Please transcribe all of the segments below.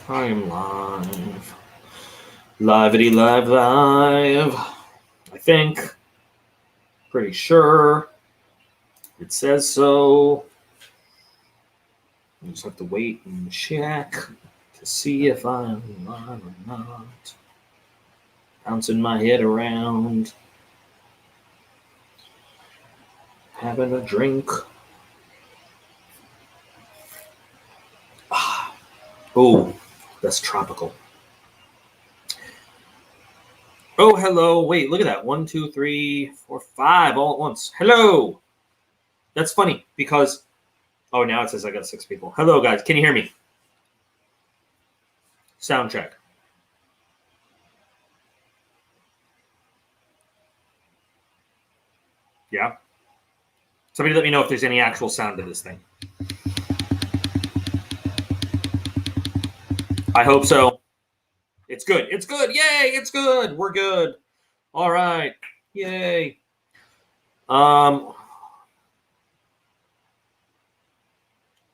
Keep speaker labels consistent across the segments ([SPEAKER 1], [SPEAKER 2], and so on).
[SPEAKER 1] I am live. Livety live. I think. Pretty sure. It says so. I just have to wait and check to see if I'm live or not. Bouncing my head around. Having a drink. Oh, that's tropical. Oh, hello. Wait, look at that. 1, 2, 3, 4, 5 all at once. Hello. That's funny because, oh, now it says I got 6 people. Hello, guys. Can you hear me? Sound check. Yeah. Somebody let me know if there's any actual sound to this thing. I hope so. It's good. It's good. Yay, it's good. We're good. All right. Yay.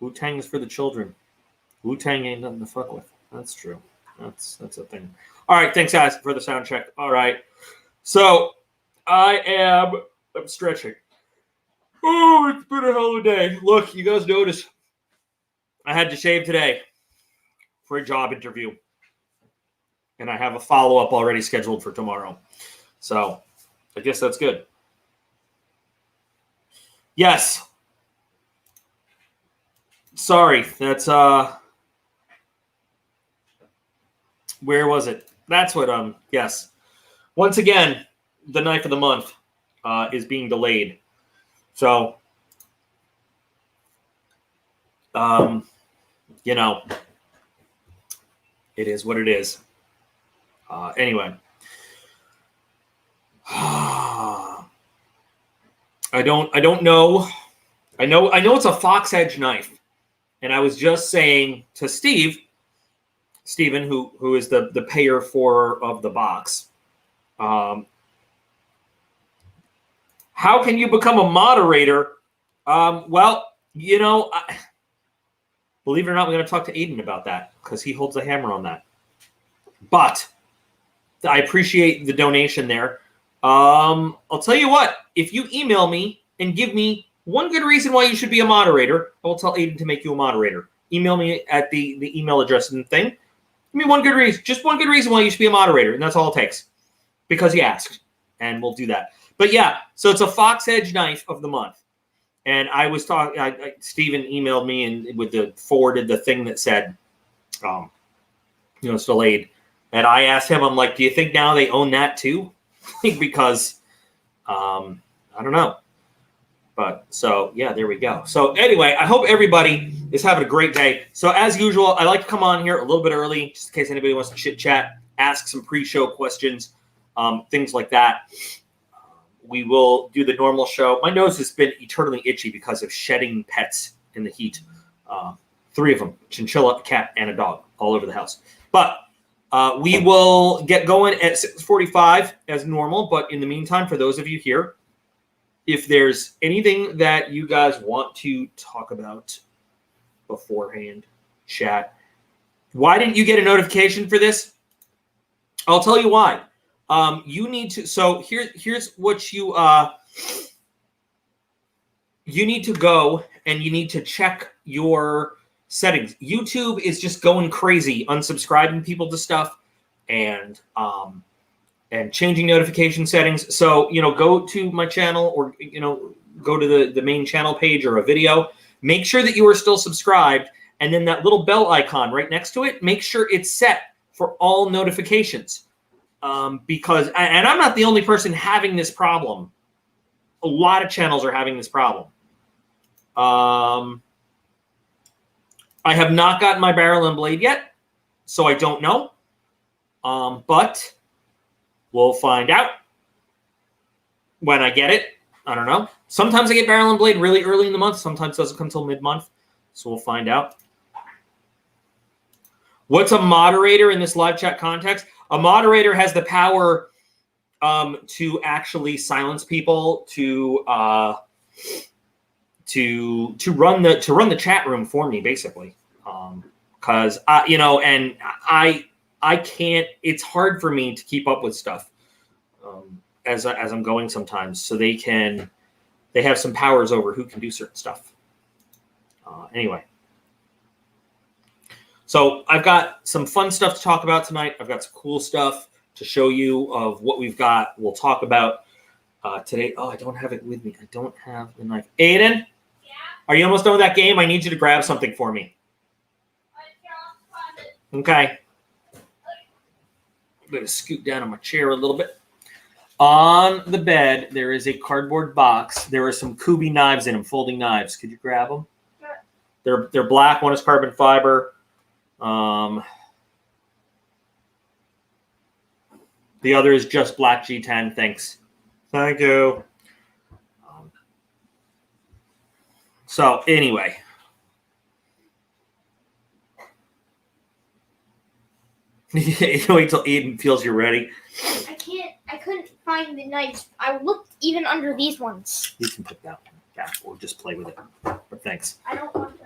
[SPEAKER 1] Wu-Tang is for the children. Wu-Tang ain't nothing to fuck with. That's true. That's a thing. All right, thanks guys for the sound check. All right. So I'm stretching. Oh, it's been a hell of a day. Look, you guys notice I had to shave today for a job interview. And I have a follow-up already scheduled for tomorrow. So I guess that's good. Yes. Sorry, that's where was it? That's what yes. Once again, the knife of the month is being delayed. So you know, it is what it is. Anyway. I don't know. I know it's a fox edge knife. And I was just saying to Steven, who is the payer of the box, how can you become a moderator? Well, you know, believe it or not, we're going to talk to Aiden about that because he holds the hammer on that. But I appreciate the donation there. I'll tell you what, if you email me and give me one good reason why you should be a moderator, I will tell Aiden to make you a moderator. Email me at the email address and thing. Give me one good reason, just one good reason why you should be a moderator, and that's all it takes. Because you asked, and we'll do that. But yeah, so it's a fox edge knife of the month. And I was talking, Steven emailed me and forwarded the thing that said, it's delayed. And I asked him, I'm like, do you think now they own that too? Because, I don't know. But so, yeah, there we go. So anyway, I hope everybody is having a great day. So as usual, I like to come on here a little bit early, just in case anybody wants to chit chat, ask some pre-show questions, things like that. We will do the normal show. My nose has been eternally itchy because of shedding pets in the heat. 3 of them, chinchilla, a cat, and a dog all over the house. But we will get going at 6:45 as normal. But in the meantime, for those of you here, if there's anything that you guys want to talk about beforehand, chat. Why didn't you get a notification for this? I'll tell you why. You need to. So here's what you need to go and you need to check your settings. YouTube is just going crazy, unsubscribing people to stuff and changing notification settings. So, go to my channel or, go to the main channel page or a video. Make sure that you are still subscribed. And then that little bell icon right next to it, make sure it's set for all notifications. Because, and I'm not the only person having this problem. A lot of channels are having this problem. I have not gotten my barrel and blade yet, so I don't know. But we'll find out when I get it. I don't know. Sometimes I get barrel and blade really early in the month. Sometimes it doesn't come till mid-month. So we'll find out. What's a moderator in this live chat context? A moderator has the power to actually silence people, to run the chat room for me, basically. because I can't. It's hard for me to keep up with stuff as I'm going sometimes. So they have some powers over who can do certain stuff. Anyway. So I've got some fun stuff to talk about tonight. I've got some cool stuff to show you of what we've got. We'll talk about today. Oh, I don't have it with me. I don't have the knife. Aiden? Yeah? Are you almost done with that game? I need you to grab something for me. Okay. I'm going to scoot down on my chair a little bit. On the bed, there is a cardboard box. There are some Kubi knives in them, folding knives. Could you grab them? Sure. They're black. One is carbon fiber. The other is just black G10. Thanks. Thank you. So anyway. Wait till Eden feels you're ready.
[SPEAKER 2] I couldn't find the knives. I looked even under these ones.
[SPEAKER 1] You can put that one back or just play with it. But thanks.
[SPEAKER 2] I don't want to.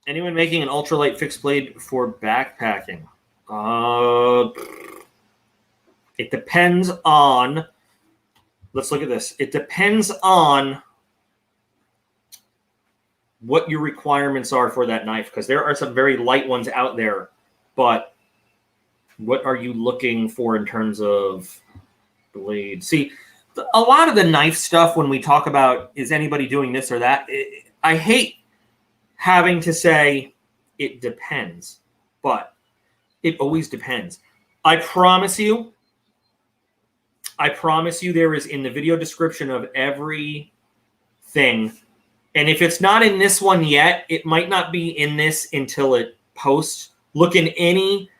[SPEAKER 1] Anyone making an ultralight fixed blade for backpacking? It depends on. Let's look at this. It depends on what your requirements are for that knife, because there are some very light ones out there. But what are you looking for in terms of blade? See, a lot of the knife stuff when we talk about is anybody doing this or that, I hate having to say it depends, but it always depends. I promise you there is in the video description of every thing. And if it's not in this one yet, it might not be in this until it posts. Look in any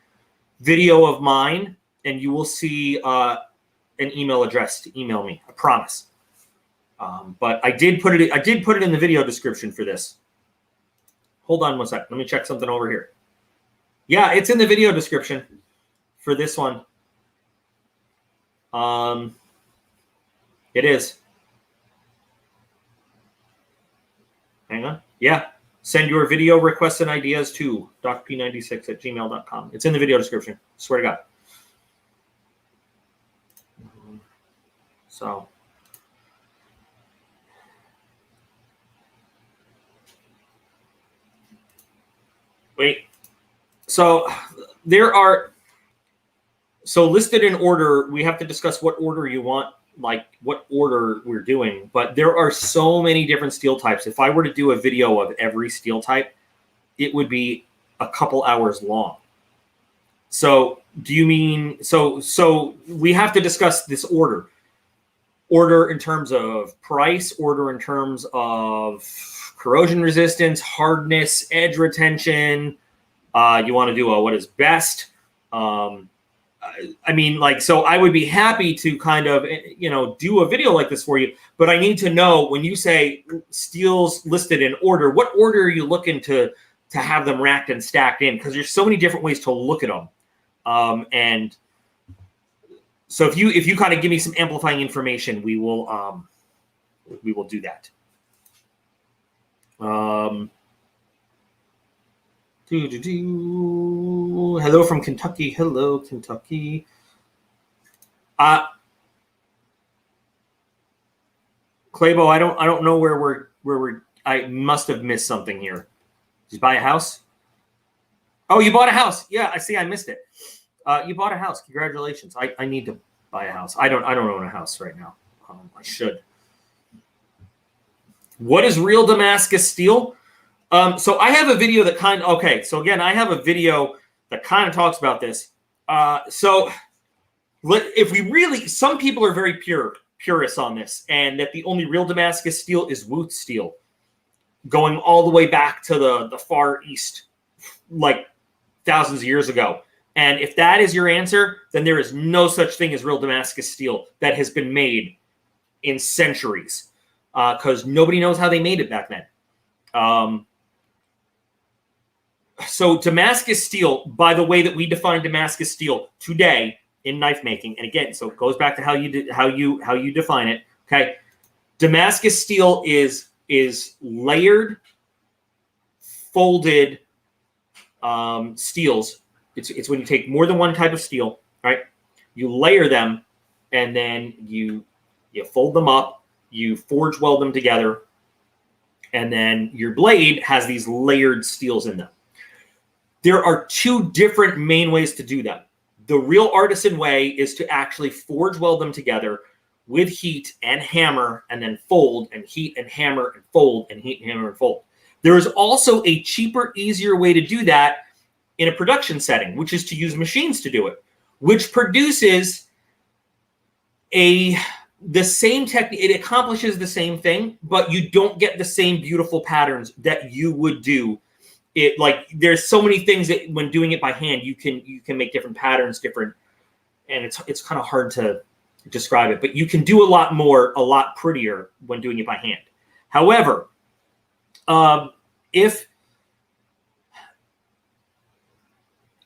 [SPEAKER 1] video of mine and you will see an email address to email me. I promise. But I did put it in the video description for this. Hold on one sec. Let me check something over here. Yeah, it's in the video description for this one. It is. Hang on. Yeah. Send your video requests and ideas to docp96@gmail.com. It's in the video description. Swear to God. So. Wait. So there are. So listed in order, we have to discuss what order you want, like what order we're doing. But there are so many different steel types. If I were to do a video of every steel type, it would be a couple hours long. So do you mean, so we have to discuss this order. Order in terms of price, order in terms of corrosion resistance, hardness, edge retention. You want to do a what is best. I mean, like, so I would be happy to kind of, do a video like this for you, but I need to know when you say steels listed in order, what order are you looking to have them racked and stacked in? Because there's so many different ways to look at them. And so if you kind of give me some amplifying information, we will do that. Hello from Kentucky. Hello, Kentucky. Claybo, I don't know where we're. I must have missed something here. Did you buy a house? Oh, you bought a house. Yeah, I see. I missed it. You bought a house. Congratulations. I need to buy a house. I don't own a house right now. I should. What is real Damascus steel? So I have a video that so again, I have a video that kind of talks about this. So if we really, some people are very purists on this, and that the only real Damascus steel is Wootz steel, going all the way back to the Far East, like thousands of years ago. And if that is your answer, then there is no such thing as real Damascus steel that has been made in centuries, because nobody knows how they made it back then. So Damascus steel, by the way that we define Damascus steel today in knife making, and again, so it goes back to how you define it. Okay, Damascus steel is layered, folded, steels. It's when you take more than one type of steel, right? You layer them, and then you fold them up, you forge weld them together, and then your blade has these layered steels in them. There are two different main ways to do that. The real artisan way is to actually forge weld them together with heat and hammer, and then fold and heat and hammer and fold and heat and hammer and fold. There is also a cheaper, easier way to do that in a production setting, which is to use machines to do it, which produces the same technique. It accomplishes the same thing, but you don't get the same beautiful patterns that you would do it. Like, there's so many things that when doing it by hand, you can make different patterns, different, and it's kind of hard to describe it, but you can do a lot more, a lot prettier when doing it by hand. However, if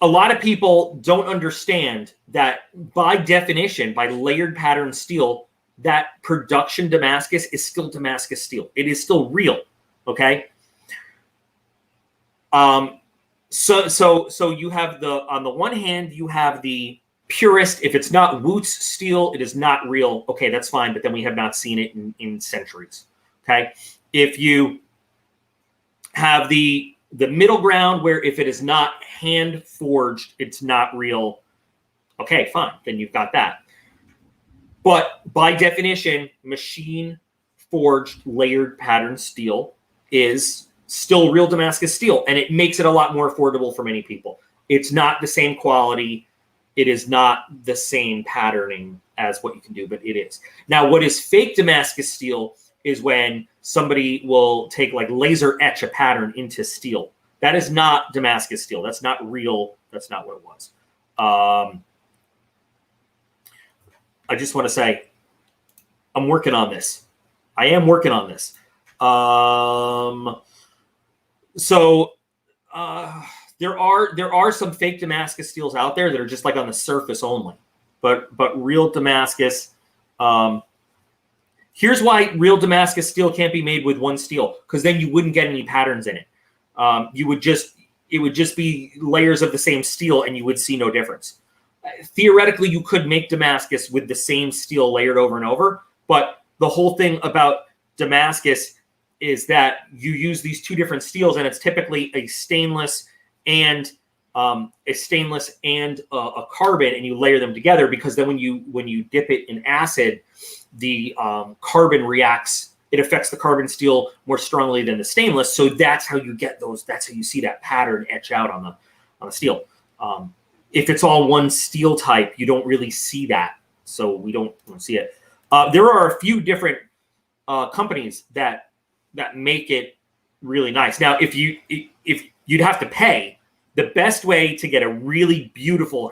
[SPEAKER 1] a lot of people don't understand that by definition, by layered pattern steel, that production Damascus is still Damascus steel. It is still real. Okay. So you have on the one hand, you have the purist. If it's not Wootz steel, it is not real. Okay, that's fine. But then we have not seen it in centuries. Okay. If you have the middle ground, where if it is not hand forged, it's not real. Okay, fine. Then you've got that. But by definition, machine forged layered pattern steel is still real Damascus steel, and it makes it a lot more affordable for many people. It's not the same quality. It is not the same patterning as what you can do, but it is. Now, what is fake Damascus steel is when somebody will take, like, laser etch a pattern into steel. That is not Damascus steel. That's not real. That's not what it was. I just want to say, I'm working on this. I am working on this. There are some fake Damascus steels out there that are just like on the surface only, but real Damascus. Here's why real Damascus steel can't be made with one steel, because then you wouldn't get any patterns in it. It would just be layers of the same steel, and you would see no difference. Theoretically, you could make Damascus with the same steel layered over and over, but the whole thing about Damascus is that you use these two different steels, and it's typically a stainless and a carbon, and you layer them together, because then when you dip it in acid, the carbon reacts. It affects the carbon steel more strongly than the stainless. So that's how you get those. That's how you see that pattern etch out on the steel. If it's all one steel type, you don't really see that. So we don't see it. There are a few different companies that make it really nice. Now, if you'd have to pay, the best way to get a really beautiful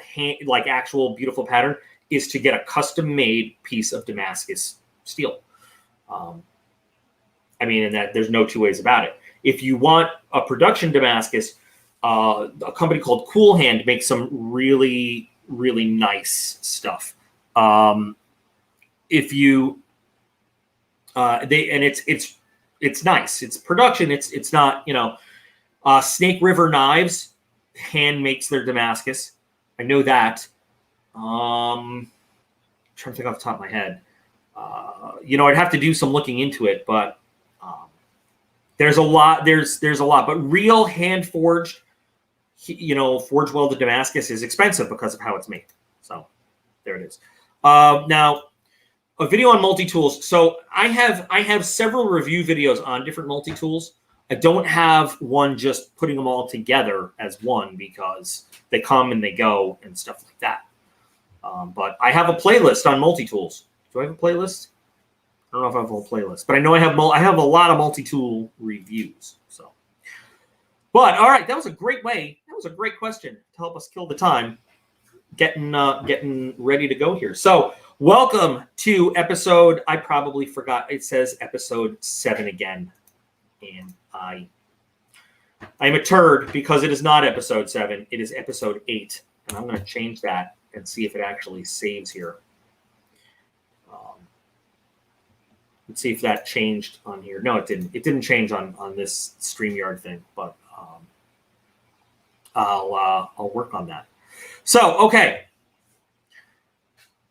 [SPEAKER 1] actual beautiful pattern is to get a custom-made piece of Damascus steel. And that there's no two ways about it. If you want a production Damascus, a company called Cool Hand makes some really, really nice stuff. It's nice. It's production. It's not, Snake River Knives hand makes their Damascus. I know that. I'm trying to think off the top of my head. I'd have to do some looking into it, but there's a lot. There's a lot. But real hand forged, forge welded Damascus is expensive because of how it's made. So there it is. Now, a video on multi-tools. So I have several review videos on different multi-tools. I don't have one just putting them all together as one, because they come and they go and stuff like that. But I have a playlist on multi-tools. Do I have a playlist? I don't know if I have a whole playlist, but I know I have a lot of multi-tool reviews. So, but all right, that was a great way. That was a great question to help us kill the time, getting ready to go here. So, welcome to episode. I probably forgot. It says episode 7 again, and I'm a turd because it is not episode 7. It is episode 8, and I'm going to change that and see if it actually saves here. Let's see if that changed on here. No, it didn't. It didn't change on this StreamYard thing. But I'll work on that. So, okay.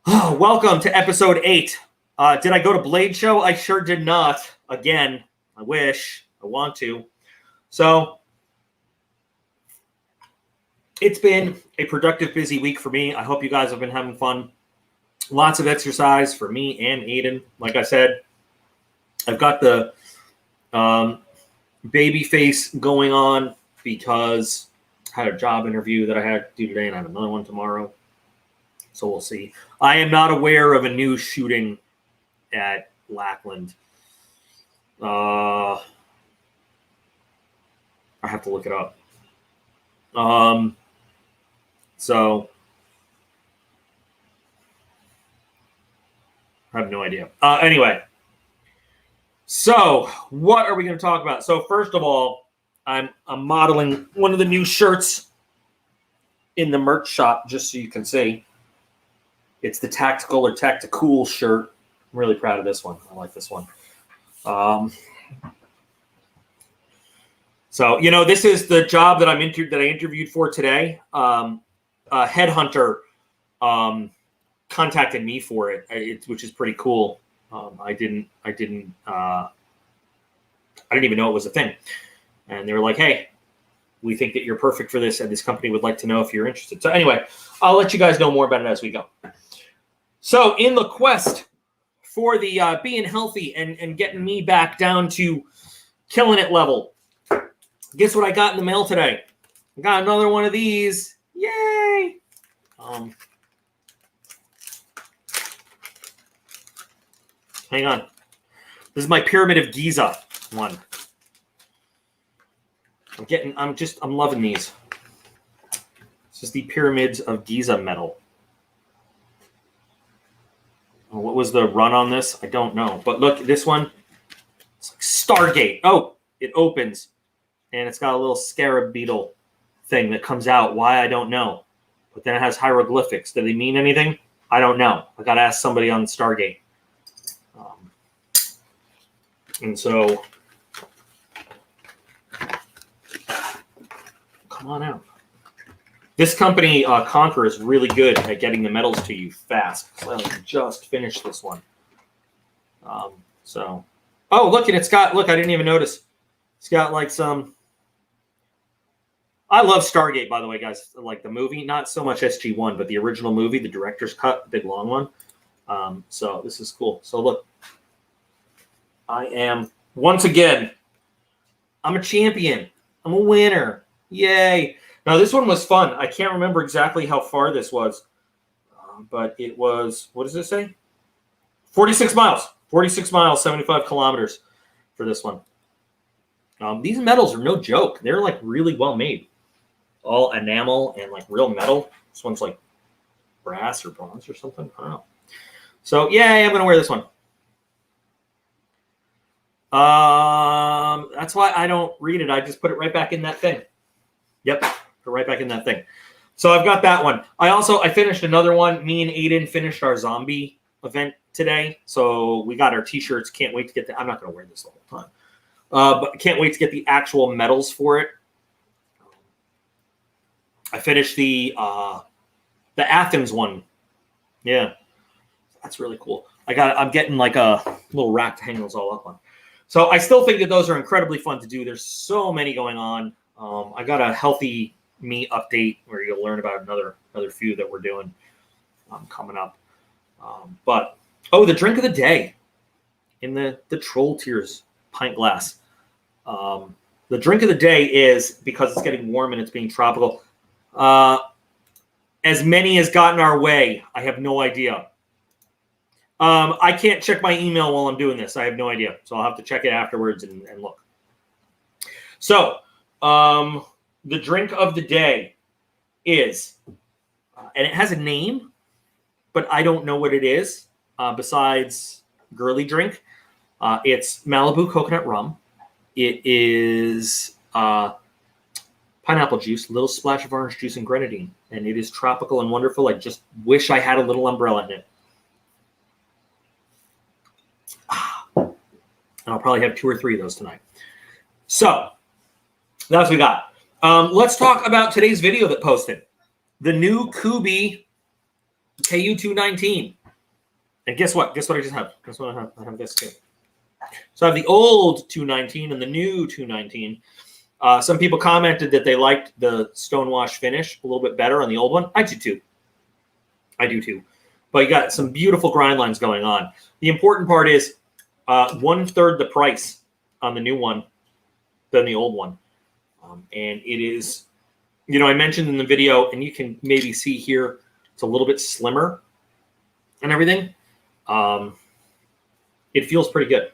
[SPEAKER 1] Welcome to episode 8. Did I go to Blade Show? I sure did not. Again, I wish. I want to. So, it's been a productive, busy week for me. I hope you guys have been having fun. Lots of exercise for me and Aiden. Like I said, I've got the baby face going on because I had a job interview that I had to do today and I have another one tomorrow. So we'll see. I am not aware of a new shooting at Lackland. I have to look it up. So I have no idea. Anyway, so what are we going to talk about? So first of all, I'm modeling one of the new shirts in the merch shop, just so you can see. It's the Tactical or Tacticool shirt. I'm really proud of this one. I like this one. So, you know, this is the job that I interviewed for today. A headhunter contacted me for it, which is pretty cool. I didn't even know it was a thing. And they were like, hey, we think that you're perfect for this, and this company would like to know if you're interested. So anyway, I'll let you guys know more about it as we go. So in the quest for the being healthy and getting me back down to killing it level, guess what I got in the mail today? I got another one of these. Yay! Hang on. This is my Pyramid of Giza one. I'm loving these. This is the Pyramids of Giza medal. What was the run on this? I don't know. But look, this one, it's like Stargate. Oh, it opens. And it's got a little scarab beetle thing that comes out. Why, I don't know. But then it has hieroglyphics. Do they mean anything? I don't know. I got to ask somebody on Stargate. And so, come on out. This company, Conquer, is really good at getting the medals to you fast. So I just finished this one. Oh, look, and it's got, look, I didn't even notice. It's got like some, I love Stargate, by the way, guys. Like the movie, not so much SG-1, but the original movie, the director's cut, the big long one. So this is cool. So look, I am, once again, I'm a champion. I'm a winner. Yay. Now, this one was fun. I can't remember exactly how far this was, but it was, what does it say? 46 miles. 46 miles, 75 kilometers for this one. These medals are no joke. They're like really well made. All enamel and like real metal. This one's like brass or bronze or something. I don't know. So, yeah, I'm going to wear this one. That's why I don't read it. I just put it right back in that thing. Yep, put right back in that thing. So I've got that one. I finished another one. Me and Aiden finished our zombie event today. So we got our t-shirts. Can't wait to get I'm not going to wear this the whole time. But can't wait to get the actual medals for it. I finished the Athens one. Yeah, that's really cool. I'm getting like a little rack to hang those all up on. So I still think that those are incredibly fun to do. There's so many going on. I got a healthy me update where you'll learn about another few that we're doing coming up. The drink of the day in the Troll Tears pint glass. The drink of the day is, because it's getting warm and it's being tropical, as many as gotten our way. I have no idea. I can't check my email while I'm doing this. I have no idea. So I'll have to check it afterwards and look. So the drink of the day is, and it has a name, but I don't know what it is besides girly drink. It's Malibu coconut rum. It is pineapple juice, a little splash of orange juice and grenadine. And it is tropical and wonderful. I just wish I had a little umbrella in it. And I'll probably have 2 or 3 of those tonight. So that's what we got. Let's talk about today's video that posted. The new Kubi KU219. And guess what? Guess what I just have? Guess what I have? I have this too. So I have the old 219 and the new 219. Some people commented that they liked the stonewash finish a little bit better on the old one. I do too. I do too. But you got some beautiful grind lines going on. The important part is 1/3 the price on the new one than the old one. And it is, I mentioned in the video, and you can maybe see here, it's a little bit slimmer and everything. It feels pretty good.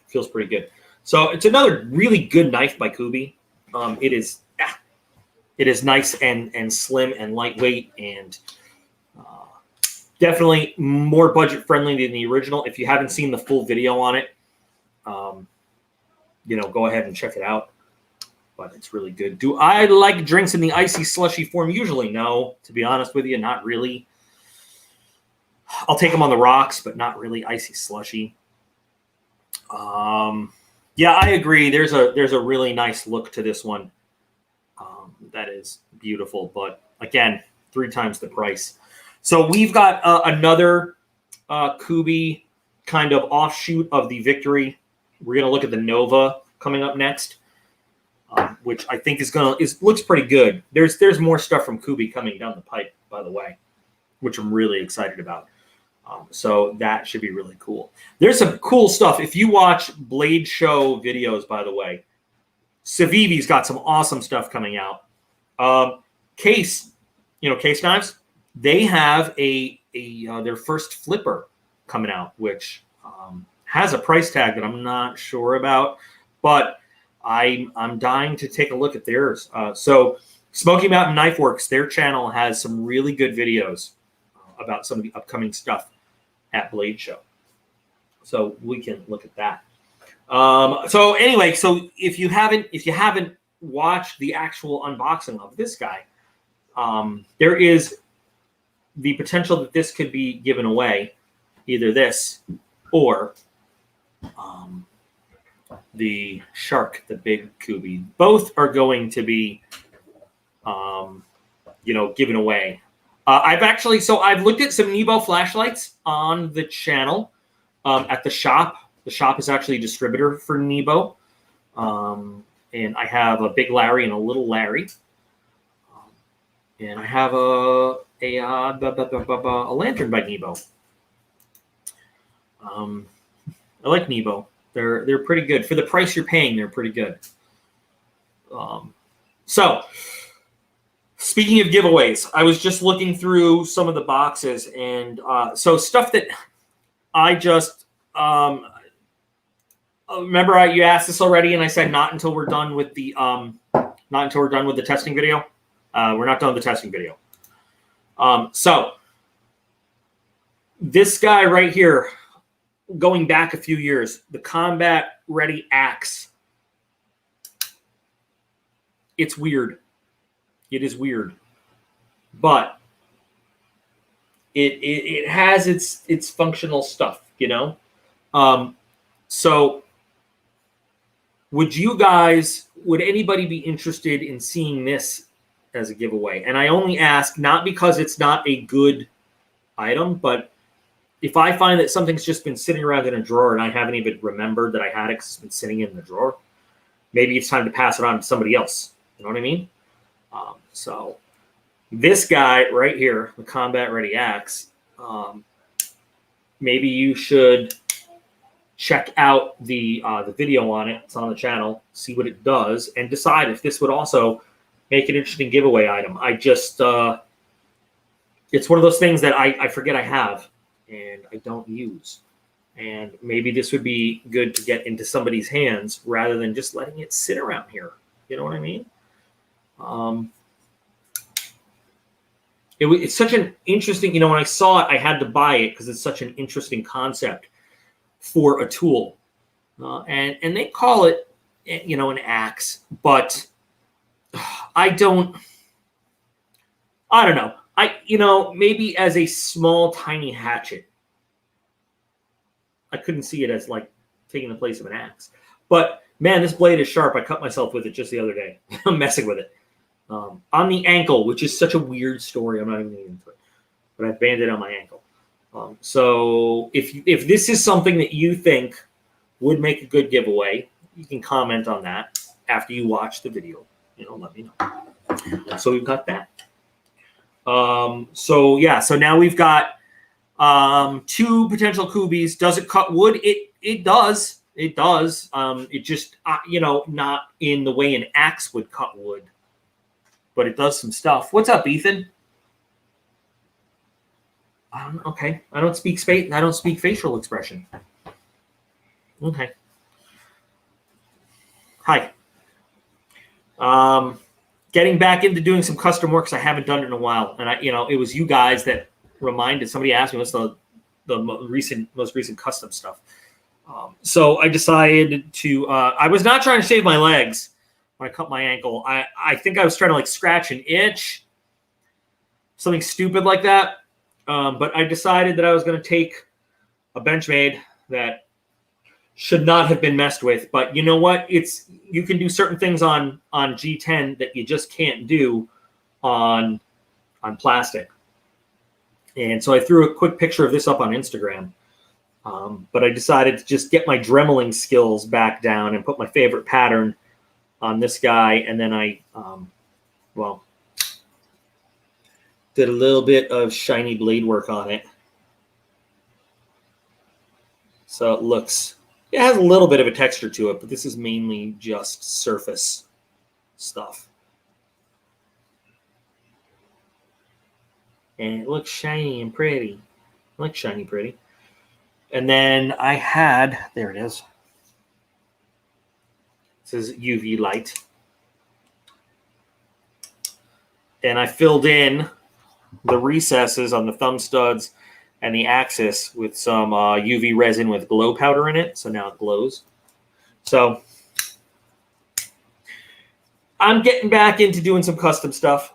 [SPEAKER 1] Feels pretty good. So it's another really good knife by Kubi. It is nice and slim and lightweight, and definitely more budget friendly than the original. If you haven't seen the full video on it, go ahead and check it out. But it's really good. Do I like drinks in the icy slushy form? Usually no, to be honest with you, not really. I'll take them on the rocks, but not really icy slushy. Yeah, I agree. There's a really nice look to this one. That is beautiful, but again, 3 times the price. So we've got another Kubi kind of offshoot of the Victory. We're gonna look at the Nova coming up next, which I think looks pretty good. There's more stuff from Kubi coming down the pipe, by the way, which I'm really excited about. So that should be really cool. There's some cool stuff. If you watch Blade Show videos, by the way, Civivi's got some awesome stuff coming out. Case Knives, they have their first flipper coming out, which has a price tag that I'm not sure about, but I'm dying to take a look at theirs. So Smoky Mountain Knife Works, their channel has some really good videos about some of the upcoming stuff at Blade Show. So we can look at that. So anyway, so if you haven't watched the actual unboxing of this guy, there is the potential that this could be given away, either this or the Shark, the big Kubi. Both are going to be, given away. I've looked at some Nebo flashlights on the channel at the shop. The shop is actually a distributor for Nebo. And I have a big Larry and a little Larry. And I have a lantern by Nebo. I like Nebo. They're pretty good. For the price you're paying, they're pretty good. So, speaking of giveaways, I was just looking through some of the boxes, and so stuff that I just remember. You asked this already, and I said not until we're done with the testing video. We're not done with the testing video. So this guy right here, going back a few years, the Combat Ready Axe. It's weird. It is weird, but it has its functional stuff, So would anybody be interested in seeing this as a giveaway? And I only ask not because it's not a good item, but if I find that something's just been sitting around in a drawer and I haven't even remembered that I had it because it's been sitting in the drawer, maybe it's time to pass it on to somebody else. You know what I mean? So this guy right here, the Combat Ready Axe, maybe you should check out the video on it. It's on the channel. See what it does and decide if this would also make an interesting giveaway item. I just it's one of those things that I forget I have and I don't use. And maybe this would be good to get into somebody's hands rather than just letting it sit around here. You know what I mean? It's such an interesting, when I saw it, I had to buy it because it's such an interesting concept for a tool. And they call it, an axe, but I don't know. Maybe as a small, tiny hatchet, I couldn't see it as like taking the place of an axe. But man, this blade is sharp. I cut myself with it just the other day. I'm messing with it. on the ankle, which is such a weird story. I'm not even getting into it, but I banded on my ankle. So if this is something that you think would make a good giveaway, you can comment on that after you watch the video. Let me know. So we've got that. So now we've got 2 potential Kubies. Does it cut wood? It does. It does. It just not in the way an axe would cut wood, but it does some stuff. What's up, Ethan? Okay. I don't speak facial expression. Okay. Hi. Getting back into doing some custom work because I haven't done it in a while, and it was you guys that reminded. Somebody asked me what's the most recent custom stuff. So I decided to. I was not trying to shave my legs when I cut my ankle. I think I was trying to scratch an itch, something stupid like that. But I decided that I was going to take a Benchmade that should not have been messed with. But you know what? You can do certain things on G10 that you just can't do on plastic. And so I threw a quick picture of this up on Instagram. But I decided to just get my dremeling skills back down and put my favorite pattern on this guy. And then I, did a little bit of shiny blade work on it. So it has a little bit of a texture to it, but this is mainly just surface stuff. And it looks shiny and pretty. I like shiny pretty. And then I had, there it is. This is UV light. And I filled in the recesses on the thumb studs and the axis with some UV resin with glow powder in it. So now it glows. So I'm getting back into doing some custom stuff.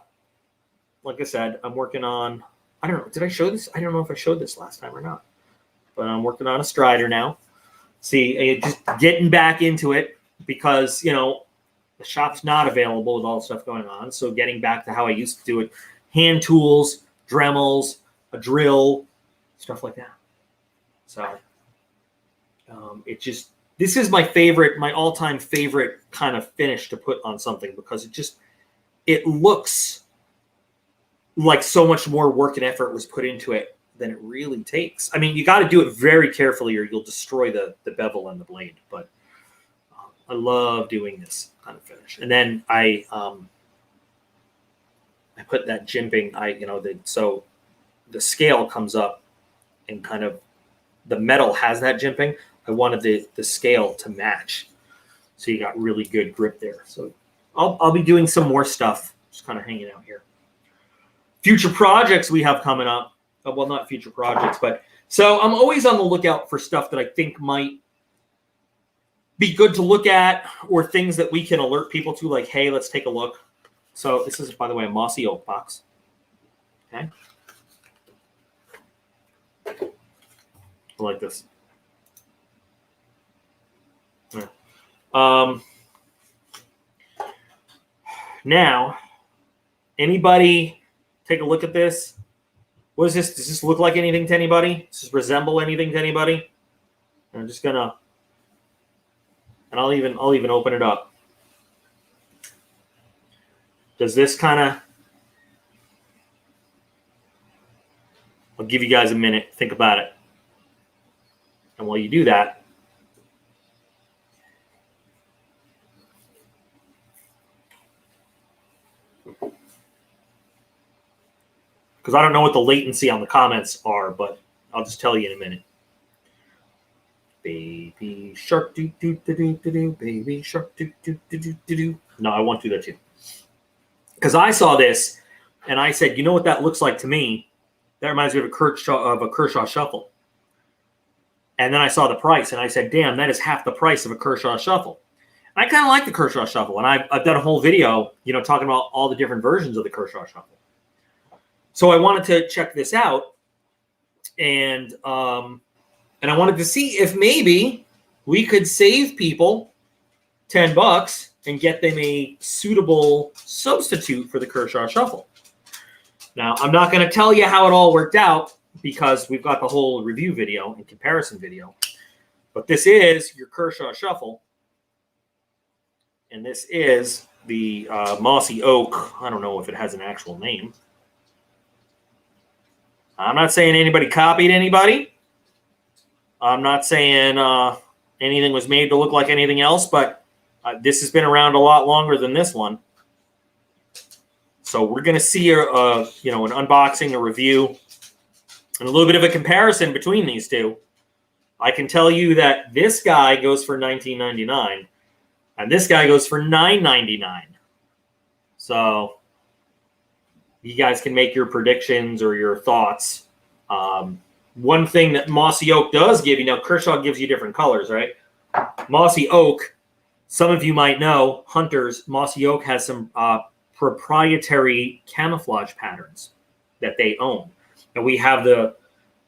[SPEAKER 1] Like I said, I'm working on, I don't know, did I show this? I don't know if I showed this last time or not. But I'm working on a Strider now. See, just getting back into it because, the shop's not available with all the stuff going on. So getting back to how I used to do it. Hand tools, Dremels, a drill, stuff like that. So this is my all-time favorite kind of finish to put on something because it looks like so much more work and effort was put into it than it really takes. I mean, you got to do it very carefully or you'll destroy the bevel and the blade. But I love doing this kind of finish. And then I put that jimping. So the scale comes up and kind of the metal has that jimping. I wanted the scale to match, so you got really good grip there. So I'll be doing some more stuff, just kind of hanging out here. Future projects we have coming up. Well, not future projects, but so I'm always on the lookout for stuff that I think might be good to look at or things that we can alert people to, like, hey, let's take a look. So this is, by the way, a mossy oak box. Okay. I like this. Yeah. Now, anybody take a look at this? What is this? Does this look like anything to anybody? Does this resemble anything to anybody? I'm just gonna, and I'll even open it up. Does this kind of? I'll give you guys a minute. Think about it. And while you do that, because I don't know what the latency on the comments are, but I'll just tell you in a minute. Baby shark do do do do do do. Baby shark do do do do do do. No, I won't do that too. Because I saw this and I said, you know what that looks like to me? That reminds me of a Kershaw Shuffle. And then I saw the price and I said, damn, that is half the price of a Kershaw Shuffle. And I kind of like the Kershaw Shuffle. And I've done a whole video, talking about all the different versions of the Kershaw Shuffle. So I wanted to check this out. And I wanted to see if maybe we could save people $10 and get them a suitable substitute for the Kershaw Shuffle. Now, I'm not going to tell you how it all worked out because we've got the whole review video and comparison video. But this is your Kershaw Shuffle. And this is the Mossy Oak. I don't know if it has an actual name. I'm not saying anybody copied anybody. I'm not saying anything was made to look like anything else, but this has been around a lot longer than this one. So we're going to see an unboxing, a review, and a little bit of a comparison between these two. I can tell you that this guy goes for $19.99, and this guy goes for $9.99. So you guys can make your predictions or your thoughts. One thing that Mossy Oak does give you, now Kershaw gives you different colors, right? Mossy Oak, some of you might know, hunters, Mossy Oak has some proprietary camouflage patterns that they own. And we have the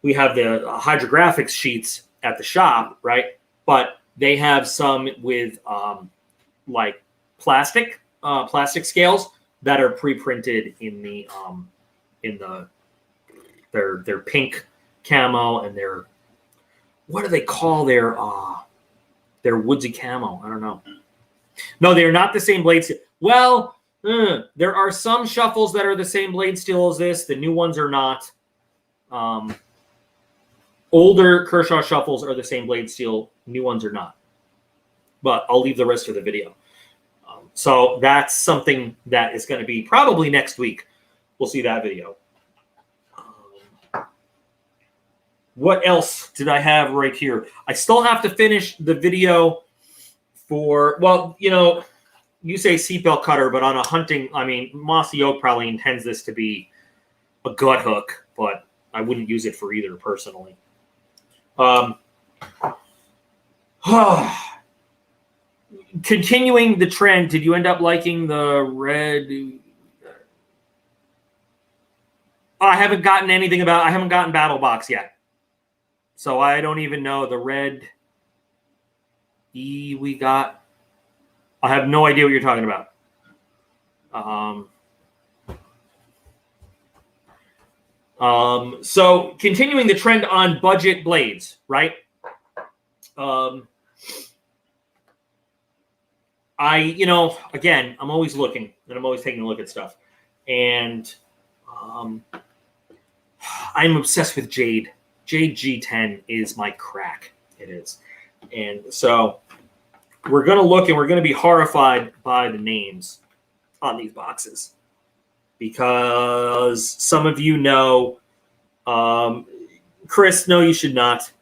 [SPEAKER 1] hydrographics sheets at the shop, right? But they have some with like plastic scales that are pre-printed in their pink camo and their, what do they call their woodsy camo? I don't know. No, they're not the same blades. Well, there are some shuffles that are the same blade steel as this. The new ones are not. Older Kershaw shuffles are the same blade steel. New ones are not. But I'll leave the rest of the video. So that's something that is going to be probably next week. We'll see that video. What else did I have right here? I still have to finish the video for, well, you say seatbelt cutter, but on a hunting, I mean, Mossy Oak probably intends this to be a gut hook, but I wouldn't use it for either personally. Continuing the trend, did you end up liking the red? I haven't gotten Battle Box yet. So I don't even know the red E we got. I have no idea what you're talking about. So continuing the trend on budget blades, right? Again, I'm always looking and I'm always taking a look at stuff. And I'm obsessed with Jade. Jade G10 is my crack. It is. And so we're going to look and we're going to be horrified by the names on these boxes. Because some of you know, Chris, no, you should not.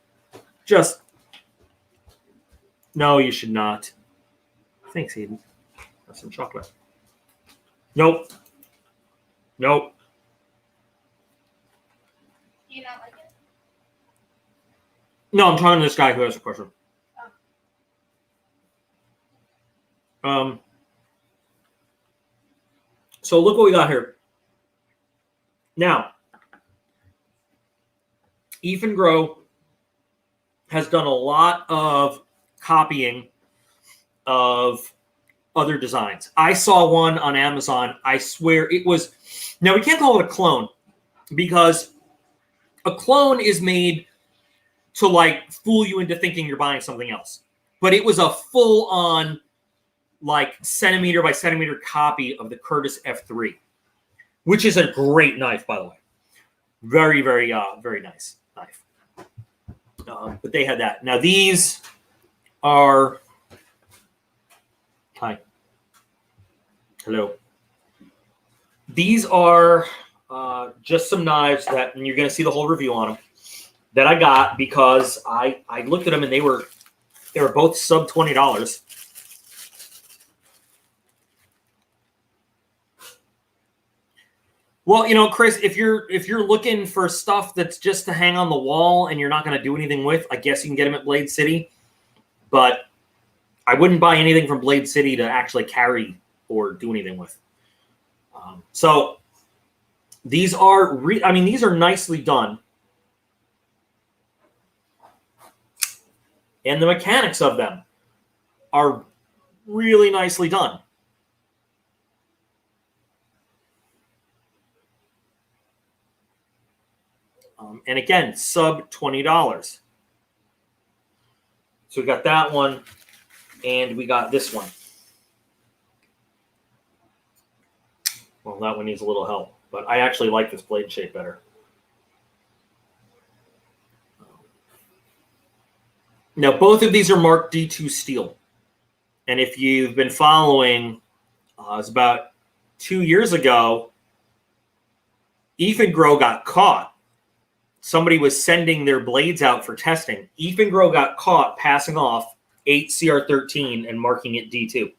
[SPEAKER 1] No, you should not. Thanks, Eden. Have some chocolate. Nope.
[SPEAKER 2] Do you not like it?
[SPEAKER 1] No, I'm talking to this guy who has a question. So look what we got here. Now, Ethan Grow has done a lot of copying of other designs. I saw one on Amazon. I swear it was, now we can't call it a clone because a clone is made to like fool you into thinking you're buying something else. But it was a full on like centimeter by centimeter copy of the Curtis F3, which is a great knife, by the way. Very, very, very nice knife. But they had that. Now these are, hi, hello. These are just some knives that, and you're going to see the whole review on them, that I got because I looked at them and they were both sub $20. Well, Chris, if you're looking for stuff that's just to hang on the wall and you're not going to do anything with, I guess you can get them at Blade City. But I wouldn't buy anything from Blade City to actually carry or do anything with. So these are, these are nicely done. And the mechanics of them are really nicely done. And again, sub $20. So we got that one, and we got this one. Well, that one needs a little help, but I actually like this blade shape better. Now, both of these are marked D2 steel. And if you've been following, it was about 2 years ago, Grow got caught. Somebody was sending their blades out for testing. Grow got caught passing off 8 CR13 and marking it D2.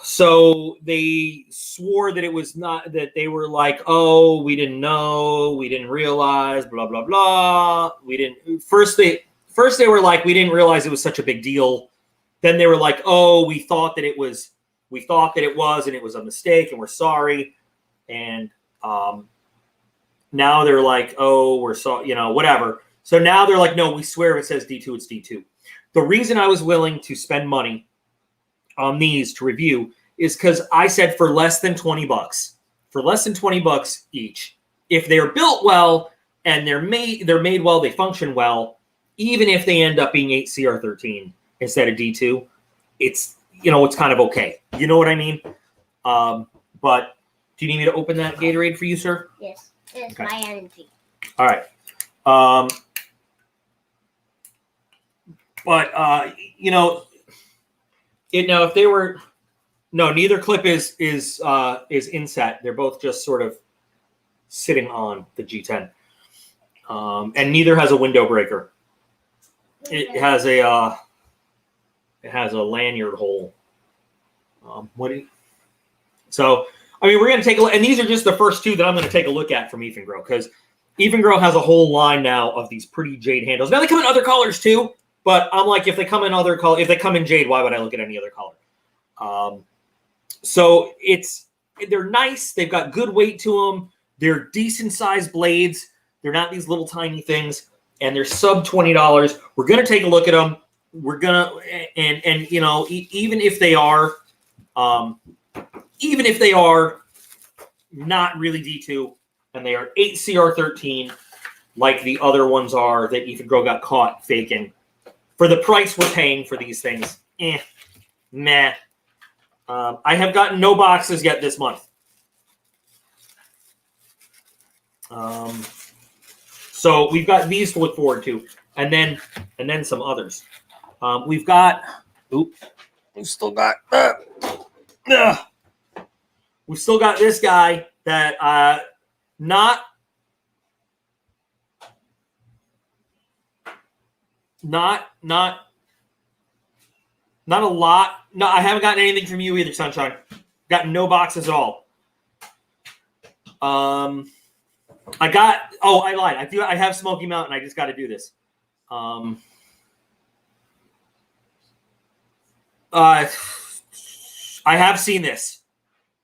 [SPEAKER 1] So they swore that it was not, that they were like, oh, we didn't know, we didn't realize, blah, blah, blah. We didn't, first they were like, we didn't realize it was such a big deal. Then they were like, oh, we thought that it was, and it was a mistake, and we're sorry. And now they're like, oh, we're sorry, whatever. So now they're like, no, we swear if it says D2, it's D2. The reason I was willing to spend money on these to review is because I said for less than $20 each, if they're built well and they're made well, they function well, even if they end up being 8 CR13 instead of D2, it's kind of okay. You know what I mean? But do you need me to open that Gatorade for you, sir?
[SPEAKER 2] Yes, it's okay. My energy.
[SPEAKER 1] All right. If they were, neither clip is inset. They're both just sort of sitting on the G10, and neither has a window breaker. It has a lanyard hole. So we're going to take a look, and these are just the first two that I'm going to take a look at from Grow, because Grow has a whole line now of these pretty jade handles. Now they come in other colors too. But I'm like, if they come in other color, if they come in jade, why would I look at any other color? So they're nice. They've got good weight to them. They're decent sized blades. They're not these little tiny things, and they're sub $20. We're gonna take a look at them. We're gonna even if they are not really D2 and they are 8 CR13 like the other ones are that Grow got caught faking. For the price we're paying for these things, meh. I have gotten no boxes yet this month. So we've got these to look forward to, and then some others. We've still got this guy that not a lot. No, I haven't gotten anything from you either, Sunshine. Got no boxes at all. I lied. I have Smoky Mountain. I just got to do this. I have seen this.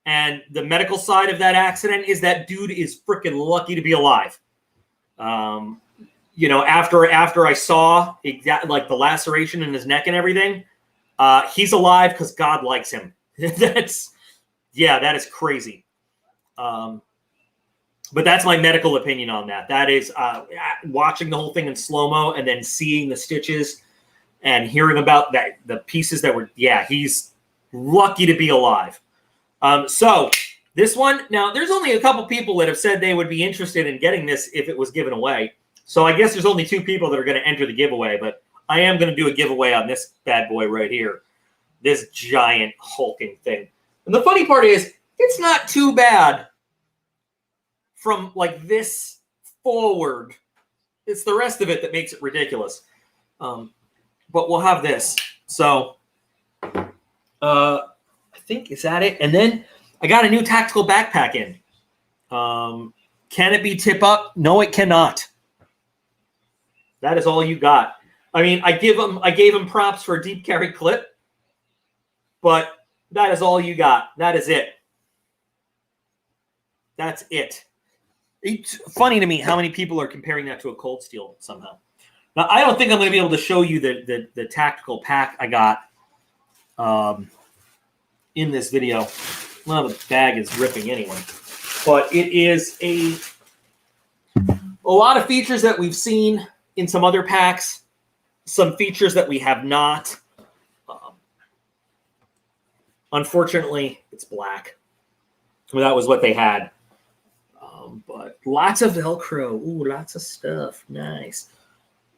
[SPEAKER 1] And the medical side of that accident is that dude is freaking lucky to be alive. After I saw like the laceration in his neck and everything, he's alive because God likes him. That is crazy. But that's my medical opinion on that. That is watching the whole thing in slow-mo and then seeing the stitches and hearing about the pieces that were, he's lucky to be alive. So this one, now there's only a couple people that have said they would be interested in getting this if it was given away. So I guess there's only 2 people that are going to enter the giveaway, but I am going to do a giveaway on this bad boy right here. This giant hulking thing. And the funny part is, it's not too bad from like this forward. It's the rest of it that makes it ridiculous. But we'll have this. So I think, is that it? And then I got a new tactical backpack in. Can it be tip up? No, it cannot. That is all you got. I mean, I gave him props for a deep carry clip, but that is all you got. That is it. That's it. It's funny to me how many people are comparing that to a cold steel somehow. Now, I don't think I'm going to be able to show you the tactical pack I got in this video. Well, the bag is ripping anyway. But it is a lot of features that we've seen in some other packs, some features that we have not. Unfortunately, it's black. Well, that was what they had. But lots of Velcro. Ooh, lots of stuff. Nice.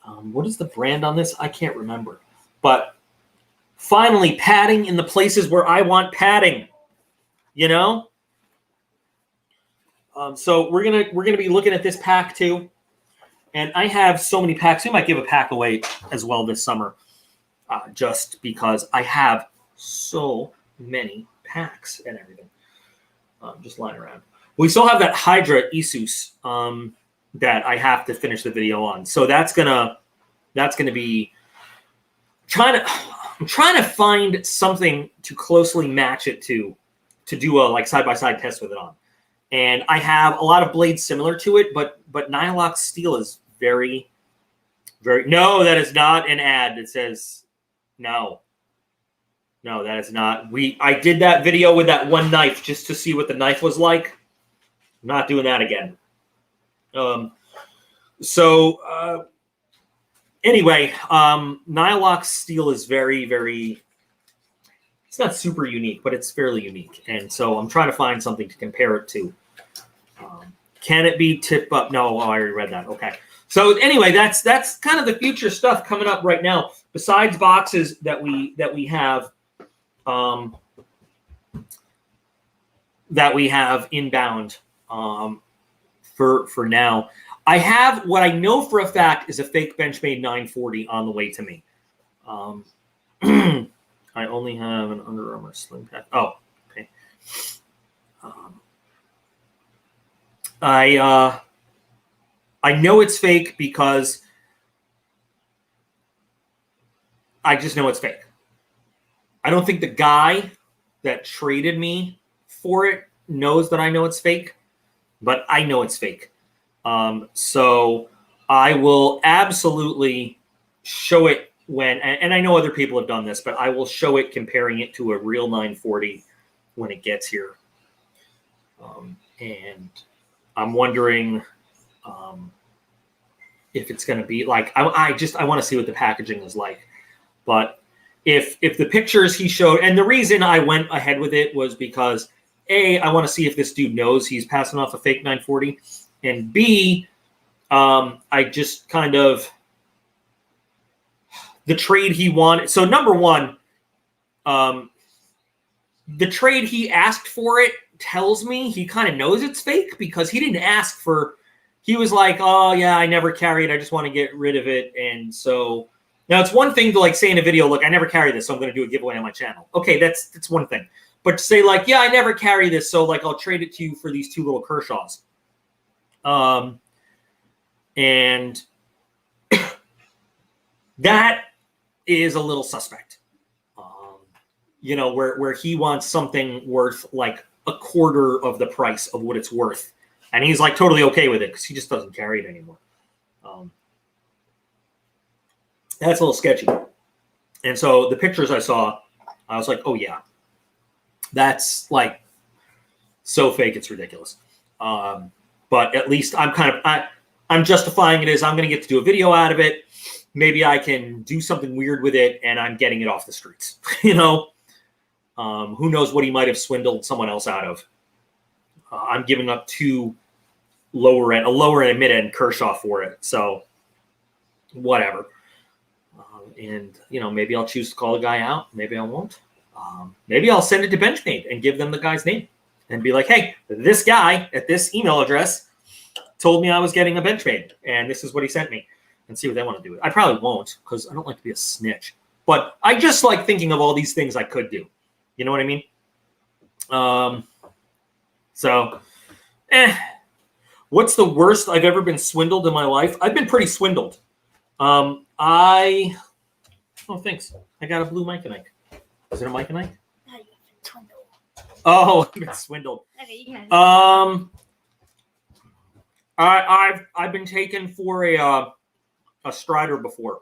[SPEAKER 1] What is the brand on this? I can't remember. But finally, padding in the places where I want padding. You know? So we're gonna be looking at this pack too. And I have so many packs. We might give a pack away as well this summer. Just because I have so many packs and everything. Just lying around. We still have that Hydra Isus that I have to finish the video on. So that's gonna be I'm trying to find something to closely match it to do a like side-by-side test with it on. And I have a lot of blades similar to it, but Nylox steel is very, very. No, that is not an ad. It says no. No, that is not. I did that video with that one knife just to see what the knife was like. I'm not doing that again. Anyway, Nylox steel is very, very. It's not super unique, but it's fairly unique, and so I'm trying to find something to compare it to. Can it be tip up? No, I already read that. Okay. So anyway, that's kind of the future stuff coming up right now. Besides boxes that we have. That we have inbound for now. I have what I know for a fact is a fake Benchmade 940 on the way to me. I only have an Under Armour sling pack. Oh, okay. I know it's fake because I just know it's fake. I don't think the guy that traded me for it knows that I know it's fake, but I know it's fake. So I will absolutely show it when, and I know other people have done this, but I will show it comparing it to a real 940 when it gets here. And I'm wondering if it's going to be like, I want to see what the packaging is like, but if the pictures he showed, and the reason I went ahead with it was because A, I want to see if this dude knows he's passing off a fake 940, and B, I just kind of the trade he wanted. So number one, the trade he asked for it tells me he kind of knows it's fake because he didn't ask for. He was like, "Oh yeah, I never carry it. I just want to get rid of it," and so. Now, it's one thing to like say in a video, look, I never carry this, so I'm going to do a giveaway on my channel. Okay, that's one thing. But to say like, yeah, I never carry this, so like I'll trade it to you for these two little Kershaws. And that is a little suspect. You know, where he wants something worth like a quarter of the price of what it's worth. And he's like totally okay with it because he just doesn't carry it anymore. That's a little sketchy. And so the pictures I saw, I was like, oh, yeah. That's like so fake, it's ridiculous. But at least I'm justifying it as I'm going to get to do a video out of it. Maybe I can do something weird with it, and I'm getting it off the streets. You know? Who knows what he might have swindled someone else out of. I'm giving up a lower and a mid-end Kershaw for it. So whatever. And, you know, maybe I'll choose to call the guy out. Maybe I won't. Maybe I'll send it to Benchmade and give them the guy's name and be like, hey, this guy at this email address told me I was getting a Benchmade, and this is what he sent me, and see what they want to do. I probably won't because I don't like to be a snitch. But I just like thinking of all these things I could do. You know what I mean? What's the worst I've ever been swindled in my life? I've been pretty swindled. Oh, thanks. I got a blue Mike and Ike. Is it a Mike and Ike?
[SPEAKER 2] No, you've been swindled.
[SPEAKER 1] Oh, I've been swindled.
[SPEAKER 2] Okay, you can.
[SPEAKER 1] I've been taken for a Strider before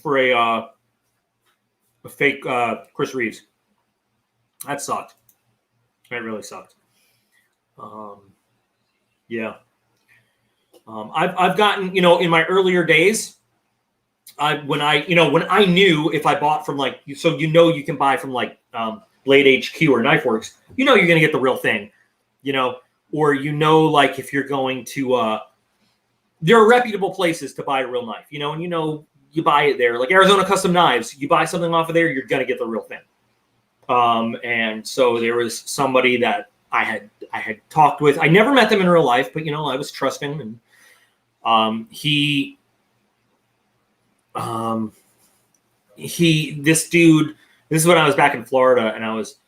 [SPEAKER 1] for a fake Chris Reeves. That sucked. That really sucked. Yeah. I've gotten, in my earlier days, when I knew if I bought from you can buy from Blade HQ or Knifeworks, you're going to get the real thing, or if you're going to, there are reputable places to buy a real knife, and you buy it there, like Arizona Custom Knives, you buy something off of there, you're going to get the real thing. And so there was somebody that I had talked with. I never met them in real life, but I was trusting, and this dude, this is when I was back in Florida, and I was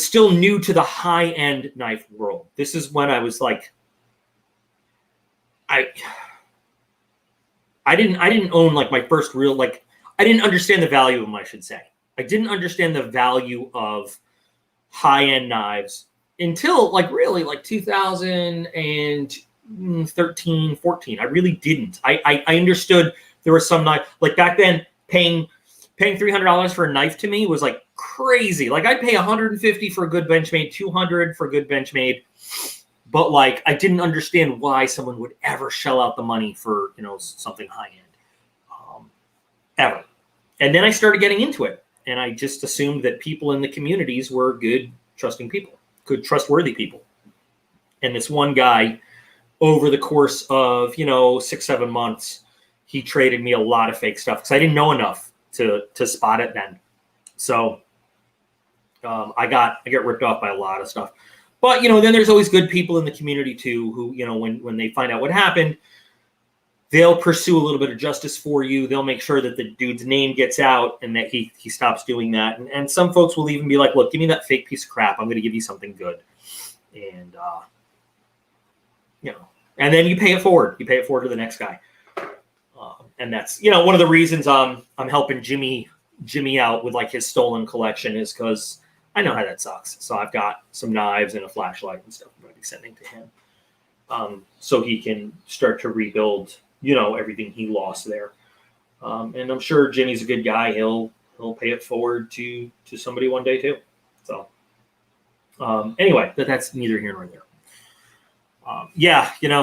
[SPEAKER 1] still new to the high-end knife world. This is when I was like, I didn't own my first real, I didn't understand the value of them, I should say. I didn't understand the value of high-end knives until really 2013, 14. I really didn't. I understood there was some knife, back then paying $300 for a knife to me was crazy. I'd pay $150 for a good Benchmade, $200 for a good Benchmade. But I didn't understand why someone would ever shell out the money for, something high-end, ever. And then I started getting into it. And I just assumed that people in the communities were good, trusting people, good, trustworthy people. And this one guy, over the course of, 6-7 months, he traded me a lot of fake stuff because I didn't know enough to spot it then. So I get ripped off by a lot of stuff. But, then there's always good people in the community too who, when they find out what happened, they'll pursue a little bit of justice for you. They'll make sure that the dude's name gets out and that he stops doing that. And some folks will even be like, look, give me that fake piece of crap. I'm going to give you something good. And, and then you pay it forward. You pay it forward to the next guy. And that's, one of the reasons I'm helping Jimmy out with his stolen collection is because I know how that sucks. So I've got some knives and a flashlight and stuff I'm going to be sending to him. So he can start to rebuild, everything he lost there. And I'm sure Jimmy's a good guy. He'll pay it forward to somebody one day too. So anyway, that's neither here nor there.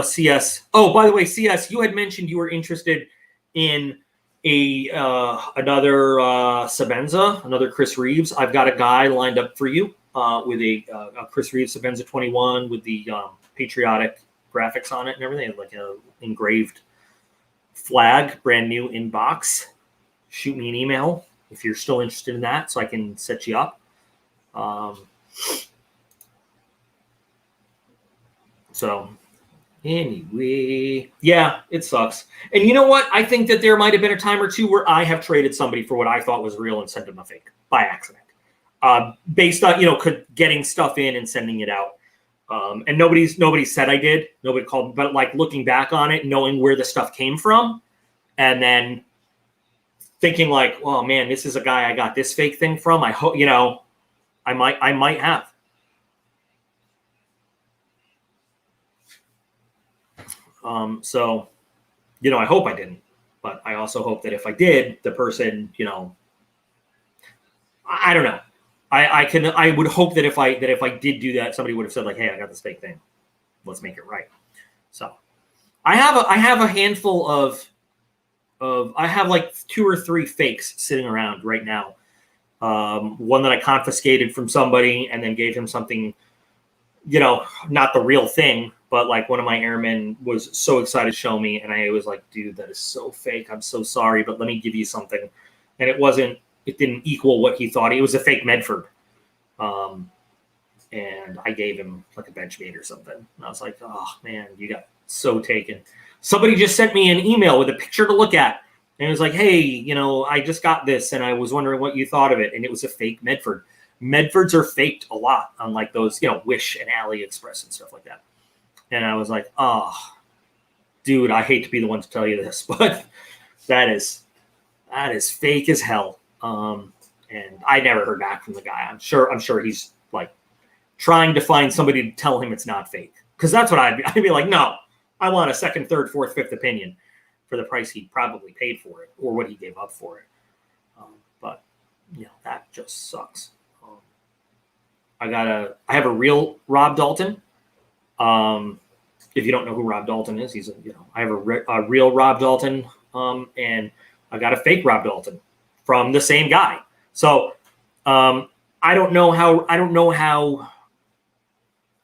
[SPEAKER 1] CS. Oh, by the way, CS, you had mentioned you were interested in another Sabenza, another Chris Reeves. I've got a guy lined up for you with a Chris Reeves Sabenza 21 with the patriotic graphics on it and everything, like a engraved flag, brand new in box. Shoot me an email if you're still interested in that, so I can set you up. So anyway, yeah, it sucks. And you know what? I think that there might have been a time or two where I have traded somebody for what I thought was real and sent them a fake by accident, based on getting stuff in and sending it out. And nobody said I did. Nobody called, but looking back on it, knowing where the stuff came from, and then thinking oh man, this is a guy I got this fake thing from. I hope I might have. So, I hope I didn't, but I also hope that if I did, the person, I don't know. I would hope that if I did do that, somebody would have said hey, I got this fake thing. Let's make it right. So I have a handful of I have 2 or 3 fakes sitting around right now. One that I confiscated from somebody and then gave him something, not the real thing, but one of my airmen was so excited to show me. And I was like, dude, that is so fake. I'm so sorry, but let me give you something. And it didn't equal what he thought. It was a fake Medford. And I gave him a Benchmade or something. And I was like, oh man, you got so taken. Somebody just sent me an email with a picture to look at. And it was like, hey, I just got this and I was wondering what you thought of it. And it was a fake Medford. Medfords are faked a lot on those, Wish and AliExpress and stuff like that. And I was like, oh, dude, I hate to be the one to tell you this, but that is fake as hell. And I never heard back from the guy. I'm sure he's trying to find somebody to tell him it's not fake. Because that's what I'd be like, no, I want a second, third, fourth, fifth opinion for the price he probably paid for it or what he gave up for it. But that just sucks. I have a real Rob Dalton. If you don't know who Rob Dalton is, I have a real Rob Dalton, and I got a fake Rob Dalton from the same guy. So I don't know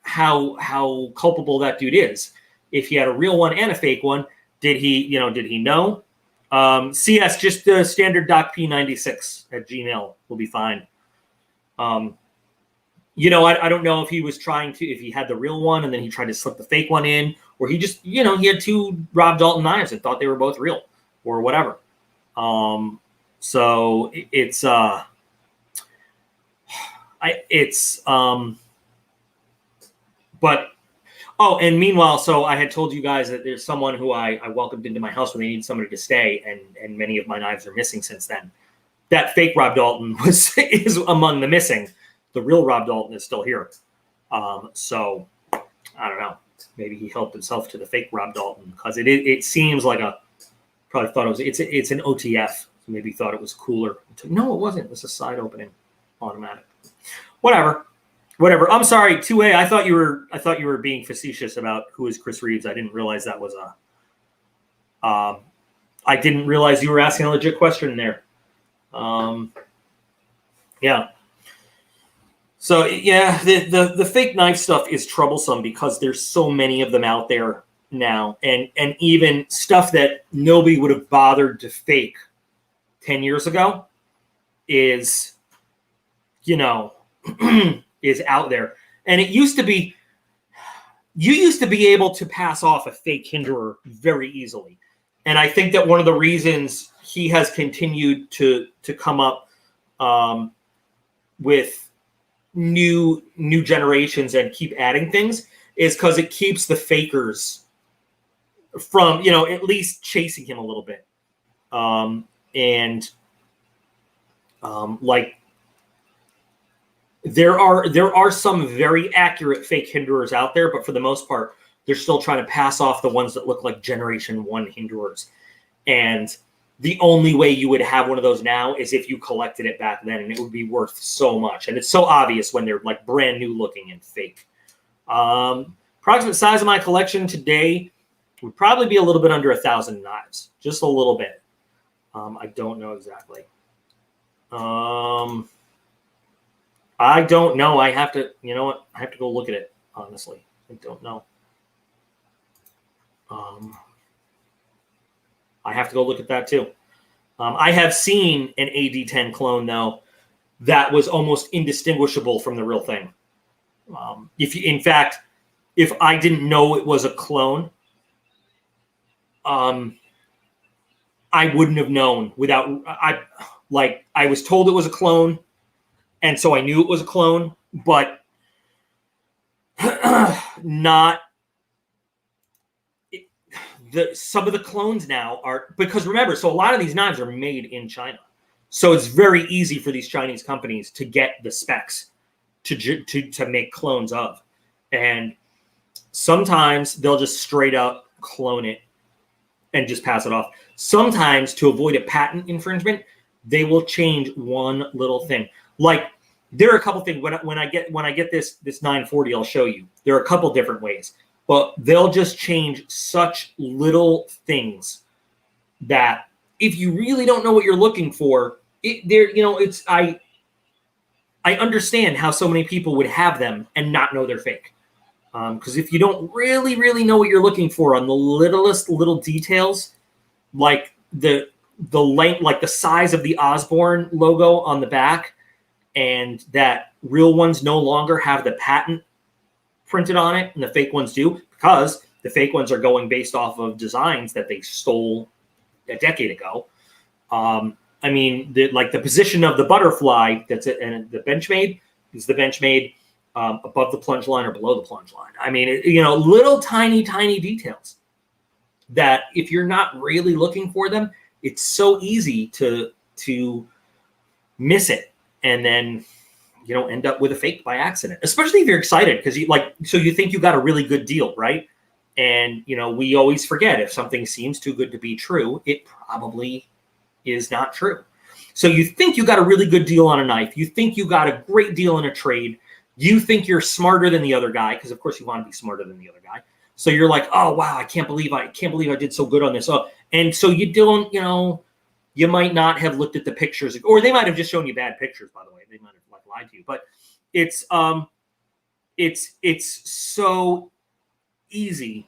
[SPEAKER 1] how culpable that dude is. If he had a real one and a fake one, did he know? CS, just the standard DocP96 at Gmail will be fine. I don't know if he was if he had the real one and then he tried to slip the fake one in, or he just, he had two Rob Dalton knives and thought they were both real or whatever. So it's, and meanwhile, so I had told you guys that there's someone who I welcomed into my house when they need somebody to stay, and many of my knives are missing since then. That fake Rob Dalton is among the missing. The real Rob Dalton is still here. So I don't know. Maybe he helped himself to the fake Rob Dalton, because it seems like probably thought it's an OTF. So maybe he thought it was cooler. No, it wasn't. It's a side opening automatic. Whatever. I'm sorry, 2A. I thought you were being facetious about who is Chris Reeves. I didn't realize that was I didn't realize you were asking a legit question there. Yeah. So the fake knife stuff is troublesome because there's so many of them out there now, and even stuff that nobody would have bothered to fake 10 years ago is, is out there. And it used to be, you used to be able to pass off a fake hinderer very easily. And I think that one of the reasons he has continued to come up with new generations and keep adding things is because it keeps the fakers from, at least chasing him a little bit. There are some very accurate fake hinderers out there, but for the most part, they're still trying to pass off the ones that look like Generation 1 hinderers. And the only way you would have one of those now is if you collected it back then, and it would be worth so much. And it's so obvious when they're like brand new looking and fake. Approximate size of my collection today would probably be a little bit under 1,000 knives, just a little bit. I don't know exactly. I don't know. I have to, I have to go look at it, honestly. I don't know. I have to go look at that too. I have seen an AD10 clone, though, that was almost indistinguishable from the real thing. If I didn't know it was a clone, I wouldn't have known I was told it was a clone, and so I knew it was a clone, but not. Some of the clones now are, because remember, so a lot of these knives are made in China. So it's very easy for these Chinese companies to get the specs to make clones of. And sometimes they'll just straight up clone it and just pass it off. Sometimes, to avoid a patent infringement, they will change one little thing. Like, there are a couple things when I get this 940, I'll show you. There are a couple different ways. But they'll just change such little things that if you really don't know what you're looking for, I understand how so many people would have them and not know they're fake. Because if you don't really, really know what you're looking for on the littlest little details, like the length, like the size of the Osborne logo on the back, and that real ones no longer have the patent printed on it and the fake ones do, because the fake ones are going based off of designs that they stole a decade ago. The position of the butterfly that's it, and the Benchmade is the Benchmade above the plunge line or below the plunge line. Little tiny details that if you're not really looking for them, it's so easy to miss it, and then end up with a fake by accident, especially if you're excited because you think you got a really good deal, right? And, you know, we always forget if something seems too good to be true, it probably is not true. So you think you got a really good deal on a knife. You think you got a great deal in a trade. You think you're smarter than the other guy, because of course you want to be smarter than the other guy. So you're like, oh wow, I can't believe I did so good on this. Oh, and so you don't, you know, you might not have looked at the pictures, or they might have just shown you bad pictures. By the way, they might have like lied to you. But it's so easy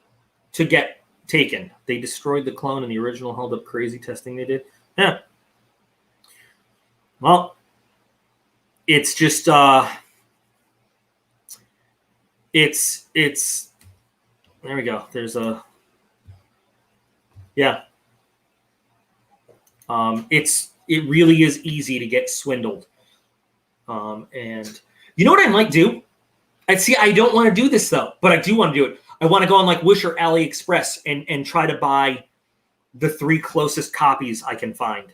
[SPEAKER 1] to get taken. They destroyed the clone, and the original held up crazy testing they did. Yeah. Well, it's just it's there we go. There's a yeah. It really is easy to get swindled. And you know what I might do? I don't want to do this though, but I do want to do it. I want to go on like Wish or AliExpress and try to buy the 3 closest copies I can find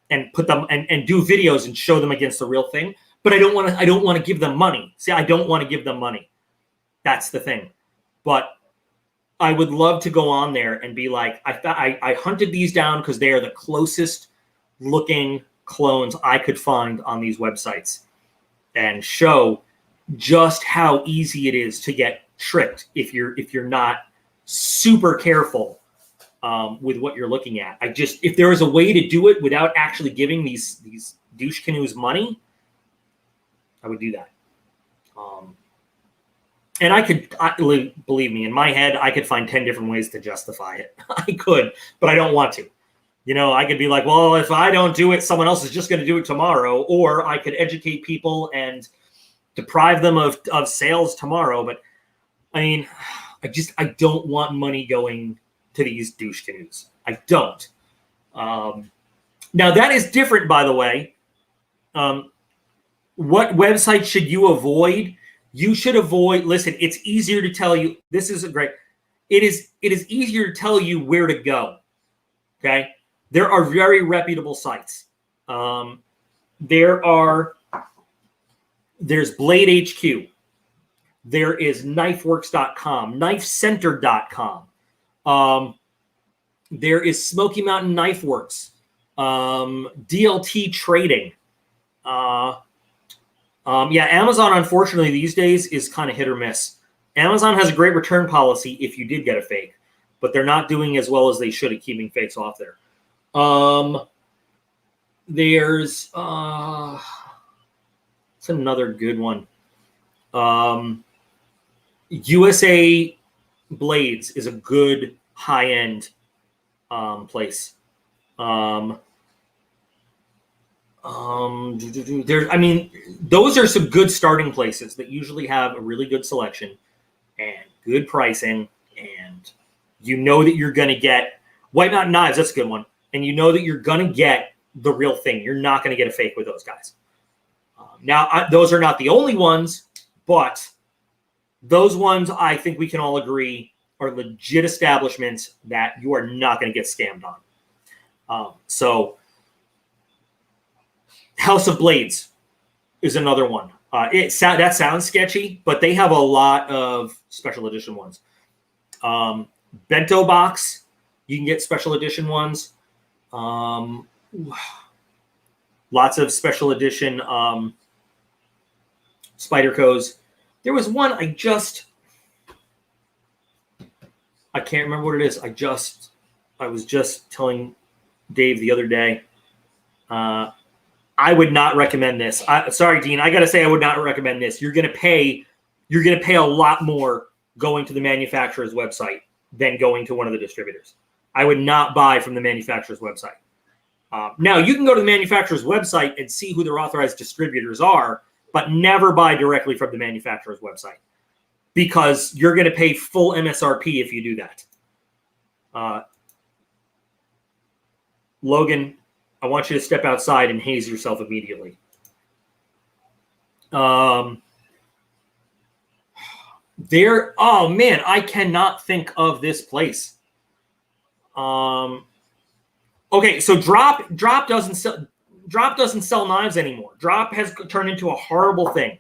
[SPEAKER 1] and put them and do videos and show them against the real thing. But I don't want to give them money. See, I don't want to give them money. That's the thing. But I would love to go on there and be like, I hunted these down because they are the closest looking clones I could find on these websites, and show just how easy it is to get tricked if you're not super careful with what you're looking at. If there was a way to do it without actually giving these douche canoes money, I would do that. And believe me, in my head, I could find 10 different ways to justify it. I could, but I don't want to. You know, I could be like, well, if I don't do it, someone else is just going to do it tomorrow. Or I could educate people and deprive them of sales tomorrow. But I mean, I don't want money going to these douche canoes. I don't. Now that is different, by the way. What website should you avoid? You should avoid, listen, it's easier to tell you, this is it is easier to tell you where to go. Okay. There are very reputable sites. There's Blade HQ. There is knifeworks.com, knifecenter.com. There is Smoky Mountain Knife Works, DLT Trading. Amazon, unfortunately, these days is kind of hit or miss. Amazon has a great return policy if you did get a fake, but they're not doing as well as they should at keeping fakes off there. There's it's another good one. USA Blades is a good high-end place. Those are some good starting places that usually have a really good selection and good pricing, and you know that you're going to get White Mountain Knives. That's a good one. And you know that you're going to get the real thing. You're not going to get a fake with those guys. Those are not the only ones, but those ones I think we can all agree are legit establishments that you are not going to get scammed on. So House of Blades is another one. That sounds sketchy, but they have a lot of special edition ones. Bento Box, you can get special edition ones. Lots of special edition Spyderco's. There was one I can't remember what it is. I was just telling Dave the other day. I would not recommend this. Sorry, Dean. I got to say I would not recommend this. You're going to pay a lot more going to the manufacturer's website than going to one of the distributors. I would not buy from the manufacturer's website. Now, you can go to the manufacturer's website and see who their authorized distributors are, but never buy directly from the manufacturer's website because you're going to pay full MSRP if you do that. Logan, I want you to step outside and haze yourself immediately. Oh man, I cannot think of this place. Okay, so Drop doesn't sell knives anymore. Drop has turned into a horrible thing.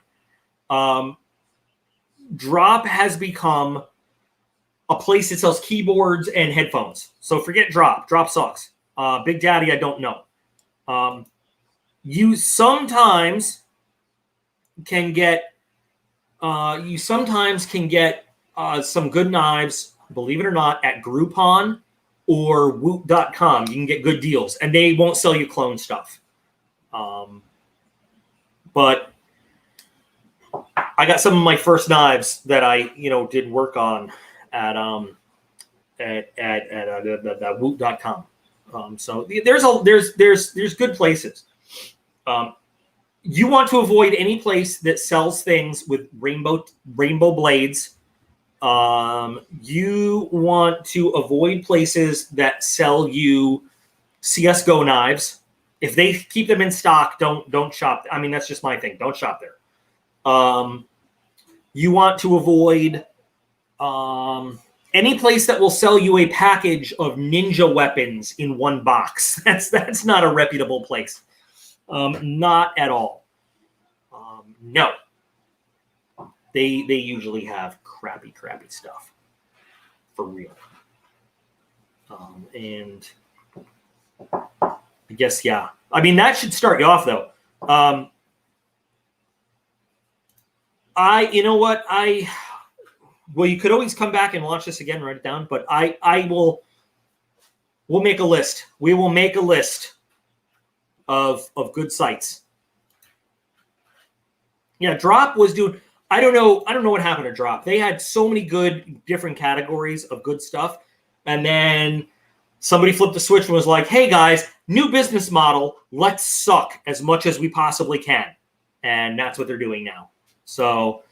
[SPEAKER 1] Drop has become a place that sells keyboards and headphones. So forget Drop. Drop sucks. Big Daddy, I don't know. You sometimes can get some good knives, believe it or not, at Groupon or Woot.com. You can get good deals, and they won't sell you clone stuff. But I got some of my first knives that I, did work on at Woot.com. So there's good places. You want to avoid any place that sells things with rainbow blades. You want to avoid places that sell you CS:GO knives. If they keep them in stock, don't shop. I mean, that's just my thing. Don't shop there. You want to avoid any place that will sell you a package of ninja weapons in one box. That's not a reputable place. Not at all. No. They usually have crappy stuff. For real. And I guess, yeah. I mean, that should start you off, though. You know what? Well, you could always come back and watch this again, write it down, but we'll make a list. We will make a list of good sites. Yeah, Drop was doing, I don't know what happened to Drop. They had so many good different categories of good stuff. And then somebody flipped the switch and was like, hey guys, new business model, let's suck as much as we possibly can. And that's what they're doing now. So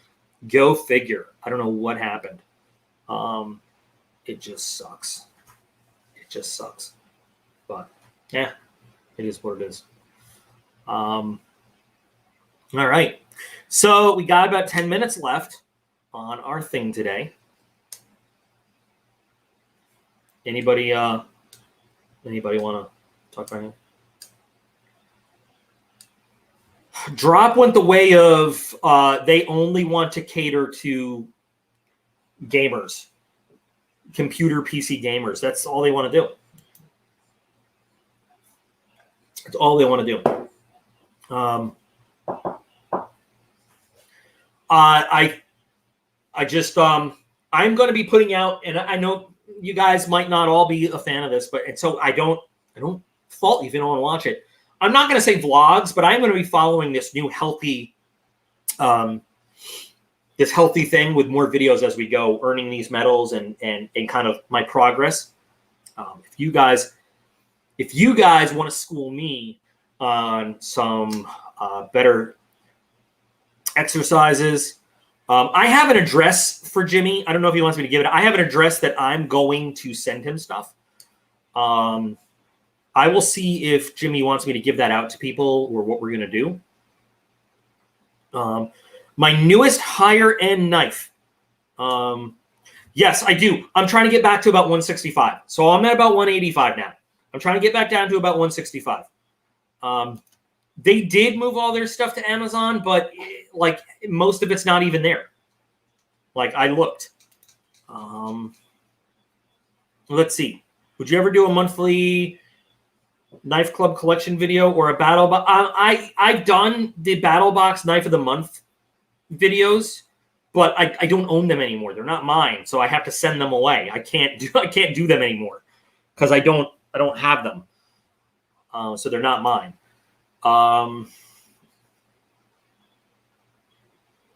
[SPEAKER 1] go figure. I don't know what happened. It just sucks. But yeah, it is what it is. All right. So we got about 10 minutes left on our thing today. Anybody want to talk about it? Drop went the way of they only want to cater to gamers, computer PC gamers. That's all they want to do. That's all they want to do. I'm going to be putting out, and I know you guys might not all be a fan of this, and so I don't fault you if you don't want to watch it. I'm not going to say vlogs, but I'm going to be following this new healthy thing with more videos as we go, earning these medals and kind of my progress. If you guys want to school me on some better exercises, I have an address for Jimmy. I don't know if he wants me to give it. I have an address that I'm going to send him stuff. I will see if Jimmy wants me to give that out to people or what we're going to do. My newest higher end knife. Yes, I do. I'm trying to get back to about 165. So I'm at about 185 now. I'm trying to get back down to about 165. They did move all their stuff to Amazon, but like most of it's not even there. Like I looked. Let's see. Would you ever do a monthly Knife Club collection video or a battle box? I've done the battle box knife of the month videos, but I don't own them anymore. They're not mine, so I have to send them away. I can't do them anymore because I don't have them. So they're not mine.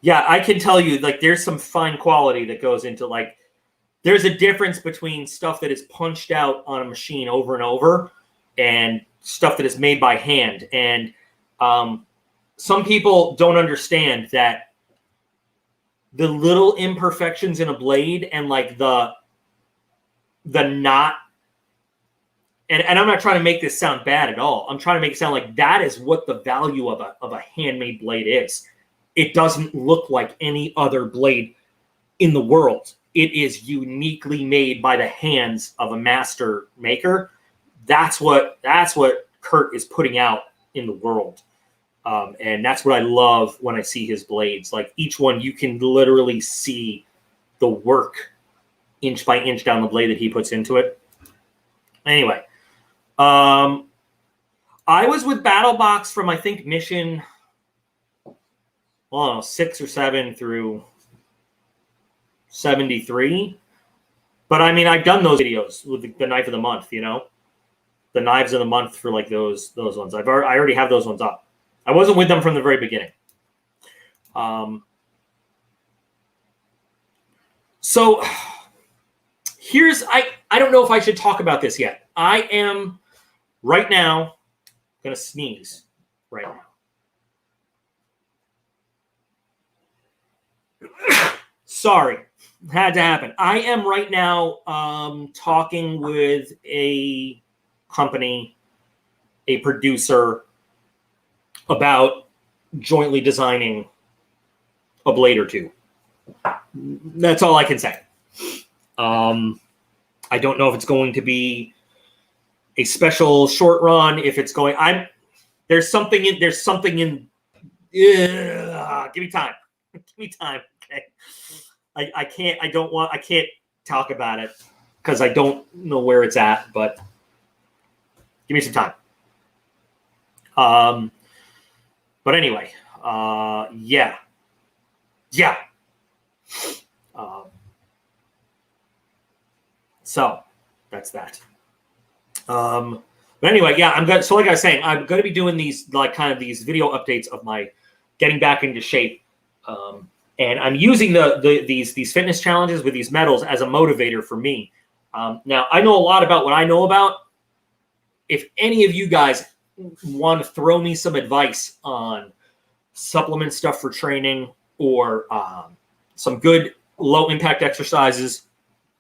[SPEAKER 1] Yeah, I can tell you, like, there's some fine quality that goes into, like, there's a difference between stuff that is punched out on a machine over and over and stuff that is made by hand. And some people don't understand that the little imperfections in a blade and like the knot, and I'm not trying to make this sound bad at all. I'm trying to make it sound like that is what the value of a handmade blade is. It doesn't look like any other blade in the world. It is uniquely made by the hands of a master maker. That's what Kurt is putting out in the world. And that's what I love when I see his blades. Like each one, you can literally see the work inch by inch down the blade that he puts into it. Anyway, I was with BattleBox from, I think, mission, well, I don't know, 6 or 7 through 73. But I mean, I've done those videos with the knife of the month, you know, the knives of the month for like those ones. I already have those ones up. I wasn't with them from the very beginning. So here's, I don't know if I should talk about this yet. I am right now going to sneeze right now. Sorry, had to happen. I am right now talking with a company, a producer, about jointly designing a blade or two. That's all I can say. I don't know if it's going to be a special short run. If it's going, there's something in. Give me time. Give me time. Okay. I can't talk about it because I don't know where it's at. But give me some time. But anyway, yeah. So that's that. But anyway, yeah, I'm good. So like I was saying, I'm going to be doing these these video updates of my getting back into shape. And I'm using these fitness challenges with these medals as a motivator for me. Now I know a lot about what I know about. If any of you guys want to throw me some advice on supplement stuff for training or some good low impact exercises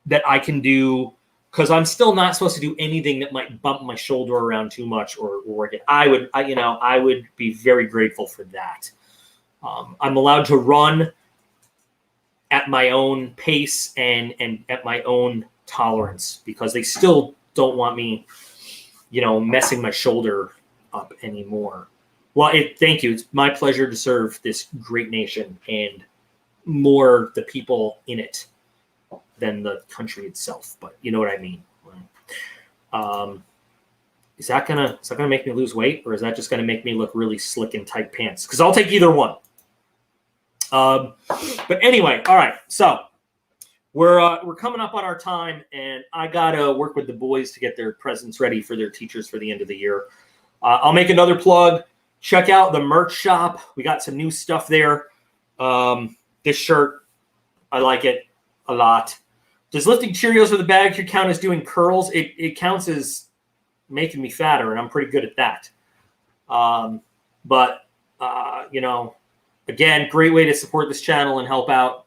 [SPEAKER 1] that I can do, because I'm still not supposed to do anything that might bump my shoulder around too much or work it. I would be very grateful for that. I'm allowed to run at my own pace and at my own tolerance, because they still don't want me, messing my shoulder up anymore. Well, thank you. It's my pleasure to serve this great nation and more the people in it than the country itself. But you know what I mean. Is that gonna make me lose weight, or is that just gonna make me look really slick in tight pants? Because I'll take either one. But anyway, all right. So we're coming up on our time, and I gotta work with the boys to get their presents ready for their teachers for the end of the year. I'll make another plug. Check out the merch shop. We got some new stuff there. This shirt, I like it a lot. Does lifting Cheerios with a bag count as doing curls? It counts as making me fatter, and I'm pretty good at that. But again, great way to support this channel and help out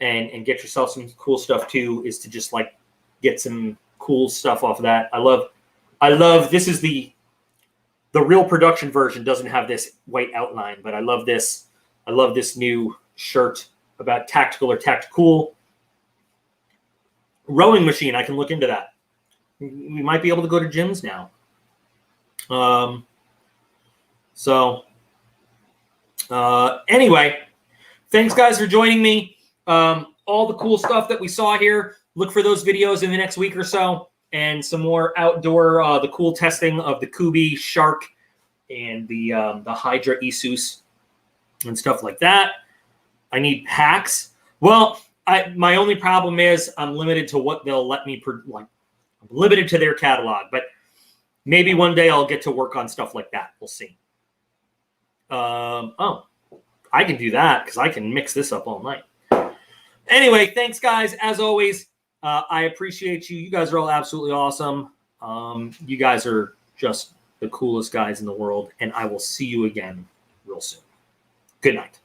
[SPEAKER 1] and get yourself some cool stuff too, is to just like get some cool stuff off of that. I love this is the real production version doesn't have this white outline, but I love this. I love this new shirt about tactical or tactical. Rowing machine, I can look into that. We might be able to go to gyms now. Anyway, thanks guys for joining me. All the cool stuff that we saw here, look for those videos in the next week or so, and some more outdoor, the cool testing of the Kubi Shark and the Hydra Isus and stuff like that. I need packs. Well, my only problem is I'm limited to what they'll let me I'm limited to their catalog, but maybe one day I'll get to work on stuff like that. We'll see. I can do that because I can mix this up all night. Anyway, thanks guys. As always, I appreciate you. You guys are all absolutely awesome. You guys are just the coolest guys in the world, and I will see you again real soon. Good night.